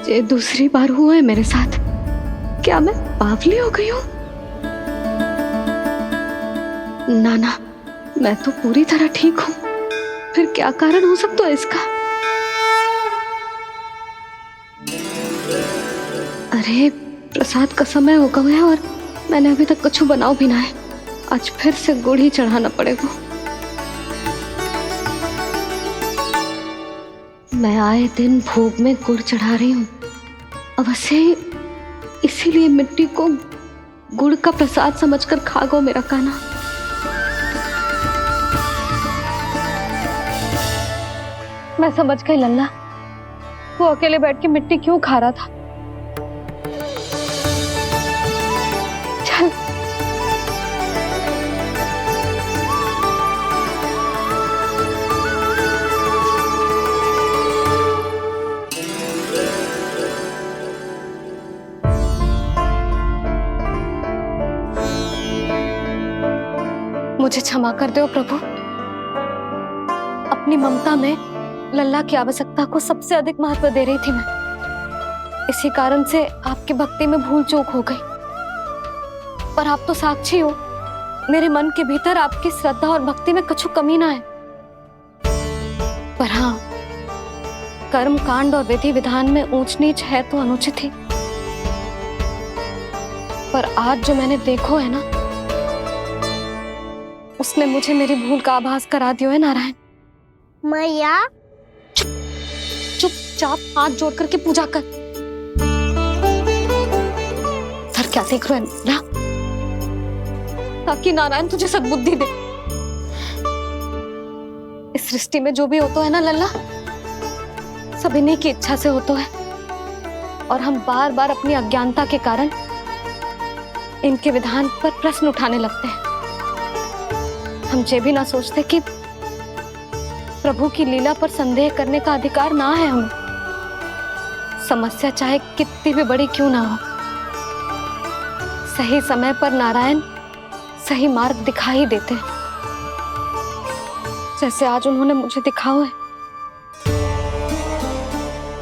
ये दूसरी बार हुआ है मेरे साथ। क्या मैं बावली हो गई हूँ? ना, मैं तो पूरी तरह ठीक हूँ। फिर क्या कारण हो सकता है इसका? अरे प्रसाद का समय हो गया है और मैंने अभी तक कुछ बनाओ भी ना है। आज फिर से गुड़ ही चढ़ाना पड़ेगा। मैं आए दिन भोग में गुड़ चढ़ा रही हूँ, अवश्य इसीलिए मिट्टी को गुड़ का प्रसाद समझकर खागो मेरा कान्हा। मैं समझ गई लल्ला, वो अकेले बैठ के मिट्टी क्यों खा रहा था। चल मुझे क्षमा कर दो प्रभु। अपनी ममता में लल्ला की आवश्यकता को सबसे अधिक महत्व दे रही थी मैं। इसी कारण से आपकी भक्ति में भूल चूक हो गई। पर आप तो साक्षी हो, मेरे मन के भीतर आपकी श्रद्धा और भक्ति में कछु कमी ना है। पर हाँ, कर्म कांड और विधि विधान में ऊंच नीच है तो अनुचित ही। पर आज जो मैंने देखो है ना, उसने मुझे मेरी भूल का आभास करा दियो है नारायण। मैया चुपचाप हाथ जोड़ करके पूजा कर। सर क्या देख रहे हैं ना, ताकि नारायण तुझे सद्बुद्धि दे। इस सृष्टि में जो भी होता है ना लल्ला, सब इन्हीं की इच्छा से होता है, और हम बार बार अपनी अज्ञानता के कारण इनके विधान पर प्रश्न उठाने लगते हैं। हम ये भी ना सोचते कि प्रभु की लीला पर संदेह करने का अधिकार ना है हमें। समस्या चाहे कितनी भी बड़ी क्यों ना हो, सही समय पर नारायण सही मार्ग दिखा ही देते हैं, जैसे आज उन्होंने मुझे दिखाओ है।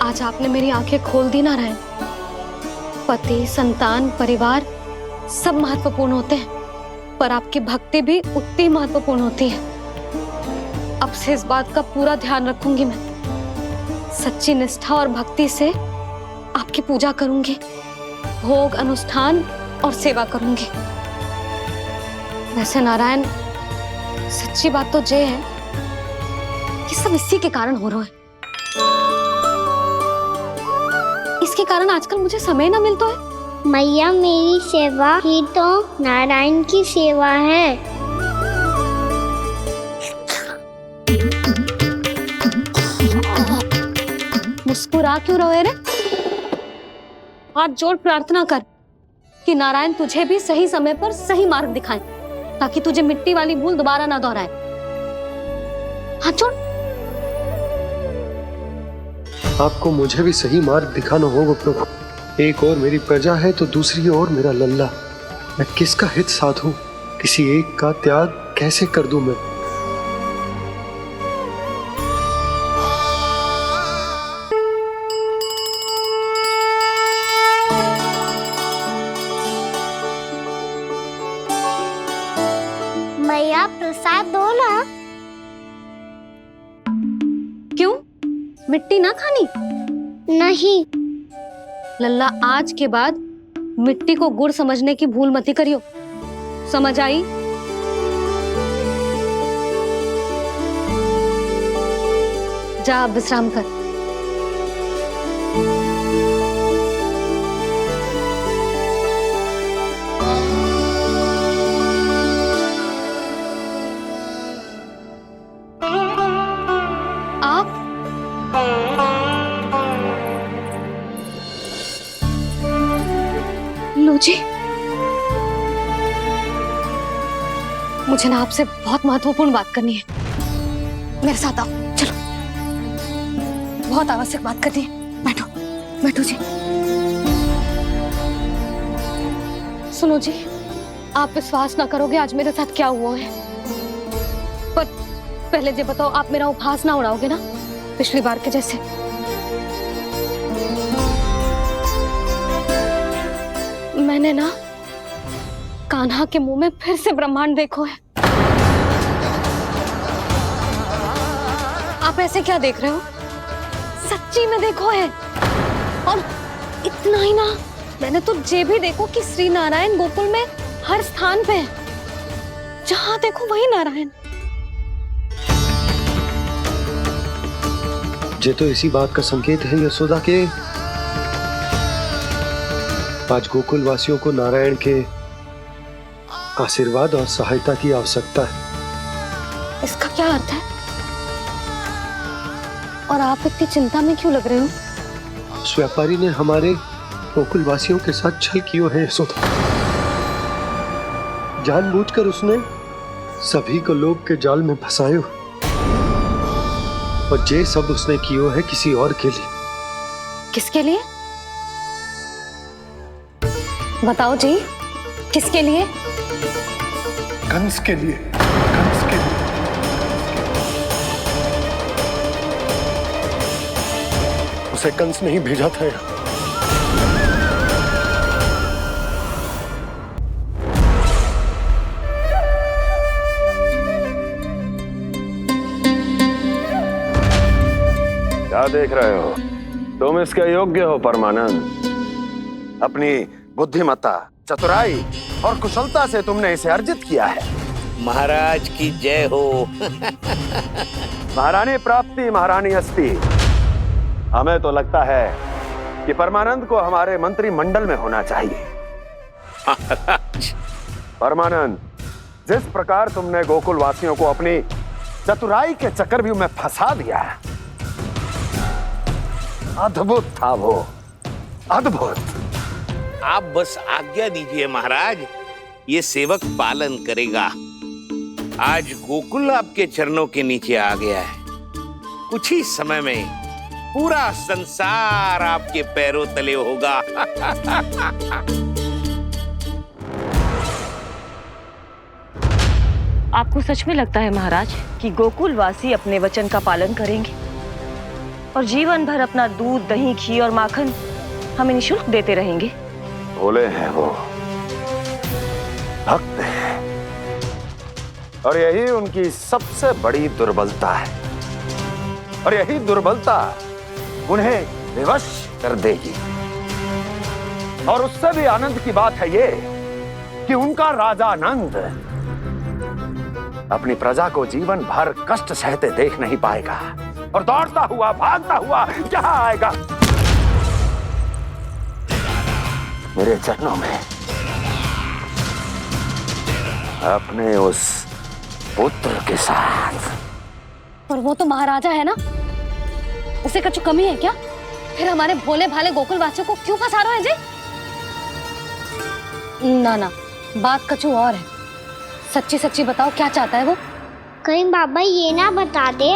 आज आपने मेरी आंखें खोल दी नारायण। पति, संतान, परिवार सब महत्वपूर्ण होते हैं, पर आपकी भक्ति भी उतनी महत्वपूर्ण होती है। अब से इस बात का पूरा ध्यान रखूंगी मैं। सच्ची निष्ठा और भक्ति से आपकी पूजा करूंगी, भोग, अनुष्ठान और सेवा करूंगी। वैसे नारायण, सच्ची बात तो ये है कि सब इसी के कारण हो रहा है। इसके कारण आजकल मुझे समय ना मिलता है। मैया, मेरी सेवा ही तो नारायण की सेवा है। मुस्कुरा क्यों रहे रे? हाथ जोड़ प्रार्थना कर कि नारायण तुझे भी सही समय पर सही मार्ग दिखाएं, ताकि तुझे मिट्टी वाली भूल दोबारा ना दोहराए। हाथ जोड़। आपको मुझे भी सही मार्ग दिखाना होगा प्रभु। एक और मेरी प्रजा है तो दूसरी ओर मेरा लल्ला। मैं किसका हित साधूं? किसी एक का त्याग कैसे कर दूं मैं? मैया, प्रसाद दो ना। क्यों? मिट्टी ना खानी? नहीं। लल्ला, आज के बाद मिट्टी को गुड़ समझने की भूल मत करियो। समझ आई? जा अब विश्राम कर। आप लो जी, मुझे ना आपसे बहुत महत्वपूर्ण बात करनी है। मेरे साथ आओ, चलो। बहुत आवश्यक बात करनी है। बैठो, बैठो जी। सुनो जी, आप विश्वास ना करोगे आज मेरे साथ क्या हुआ है। पर पहले ये बताओ, आप मेरा उपहास ना उड़ाओगे ना, पिछली बार के जैसे? मैंने ना कान्हा के मुंह में फिर से ब्रह्मांड देखो है। आप ऐसे क्या देख रहे हो? सच्ची में देखो है। और इतना ही ना, मैंने तो ये भी देखो कि श्री नारायण गोकुल में हर स्थान पे है। जहां देखो वही नारायण। ये तो इसी बात का संकेत है यशोदा के आज गोकुल वासियों को नारायण के आशीर्वाद और सहायता की आवश्यकता है। इसका क्या अर्थ है? और आप इतनी चिंता में क्यों लग रहे हो? उस व्यापारी ने हमारे गोकुल वासियों के साथ छल किया है यशोदा। जानबूझकर उसने सभी को लोभ के जाल में फंसायो, और ये सब उसने किया है किसी और के लिए। किसके लिए? बताओ जी, किसके लिए? कंस के लिए। कंस के लिए। उसे कंस नहीं भेजा था यहाँ। क्या देख रहे हो? तुम इसके योग्य हो परमानंद। अपनी बुद्धिमत्ता, चतुराई और कुशलता से तुमने इसे अर्जित किया है। महाराज की जय हो। महारानी प्राप्ति महारानी अस्ति। हमें तो लगता है कि परमानंद को हमारे मंत्रिमंडल में होना चाहिए। परमानंद, जिस प्रकार तुमने गोकुल वासियों को अपनी चतुराई के चक्रव्यूह में फंसा दिया, अद्भुत था वो, अद्भुत। आप बस आज्ञा दीजिए महाराज, ये सेवक पालन करेगा। आज गोकुल आपके चरणों के नीचे आ गया है। कुछ ही समय में पूरा संसार आपके पैरों तले होगा। आपको सच में लगता है महाराज कि गोकुलवासी अपने वचन का पालन करेंगे और जीवन भर अपना दूध, दही, घी और माखन हमें निःशुल्क देते रहेंगे? भोले हैं वो, भक्त हैं, और यही उनकी सबसे बड़ी दुर्बलता है। और यही दुर्बलता उन्हें विवश कर देगी। और उससे भी आनंद की बात है ये कि उनका राजा नंद अपनी प्रजा को जीवन भर कष्ट सहते देख नहीं पाएगा और दौड़ता हुआ, भागता हुआ यहाँ आएगा मेरे चरणों में, अपने उस पुत्र के साथ। पर वो तो महाराजा है ना, उसे कुछ कमी है क्या? फिर हमारे भोले भाले गोकुल वासियों को क्यों फंसा रहे हैं जी? ना ना, बात कछु और है। सच्ची सच्ची बताओ, क्या चाहता है वो? कहीं बाबा ये ना बता दे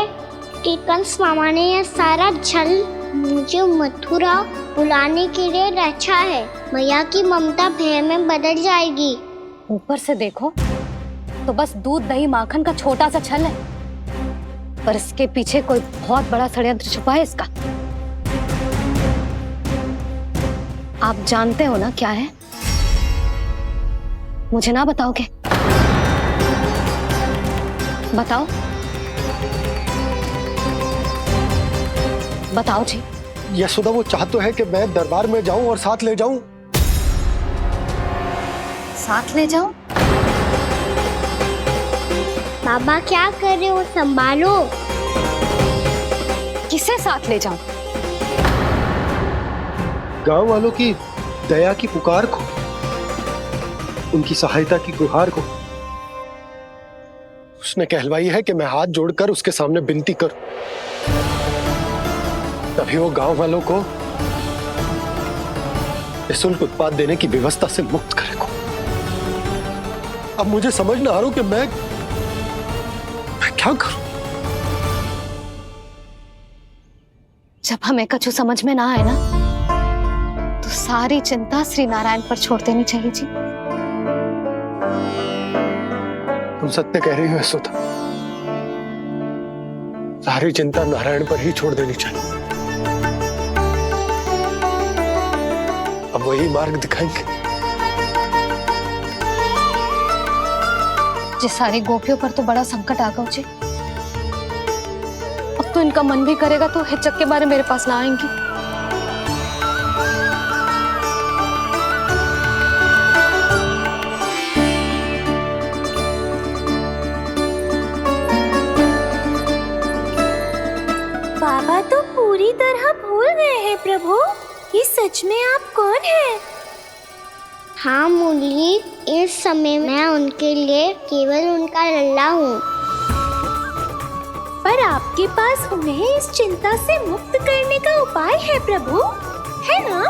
कि कंस मामा ने यह सारा छल मुझे मथुरा बुलाने के लिए रचा है। मैया की ममता भय में बदल जाएगी। ऊपर से देखो तो बस दूध, दही, माखन का छोटा सा छल है, पर इसके पीछे कोई बहुत बड़ा षड्यंत्र छुपा है इसका। आप जानते हो ना क्या है? मुझे ना बताओगे? बताओ बताओ जी। यशोदा, वो चाह तो है कि मैं दरबार में जाऊं और साथ ले जाऊं। साथ ले जाऊं? बाबा क्या कर रहे हो, संभालो। किसे साथ ले जाऊं? गांव वालों की दया की पुकार को, उनकी सहायता की गुहार को। उसने कहलवाई है कि मैं हाथ जोड़कर उसके सामने विनती करूं, तभी वो गांव वालों को निःशुल्क उत्पाद देने की व्यवस्था से मुक्त करेगा। अब मुझे समझ ना आ रहा कि मैं क्या करूं। जब हमें कछु समझ में ना आए ना, तो सारी चिंता श्री नारायण पर छोड़ देनी चाहिए जी। तुम सत्य कह रही हो यशोदा, सारी चिंता नारायण पर ही छोड़ देनी चाहिए। अब वही मार्ग दिखाएंगे। जिस सारी गोपियों पर तो बड़ा संकट आ गया जी। अब तो इनका मन भी करेगा तो हिचक के बारे मेरे पास ना आएंगी। बाबा तो पूरी तरह भूल गए हैं प्रभु, ये सच में आप कौन हैं? हाँ मुरली, इस समय मैं उनके लिए केवल उनका लल्ला हूँ। पर आपके पास उन्हें इस चिंता से मुक्त करने का उपाय है प्रभु, है ना?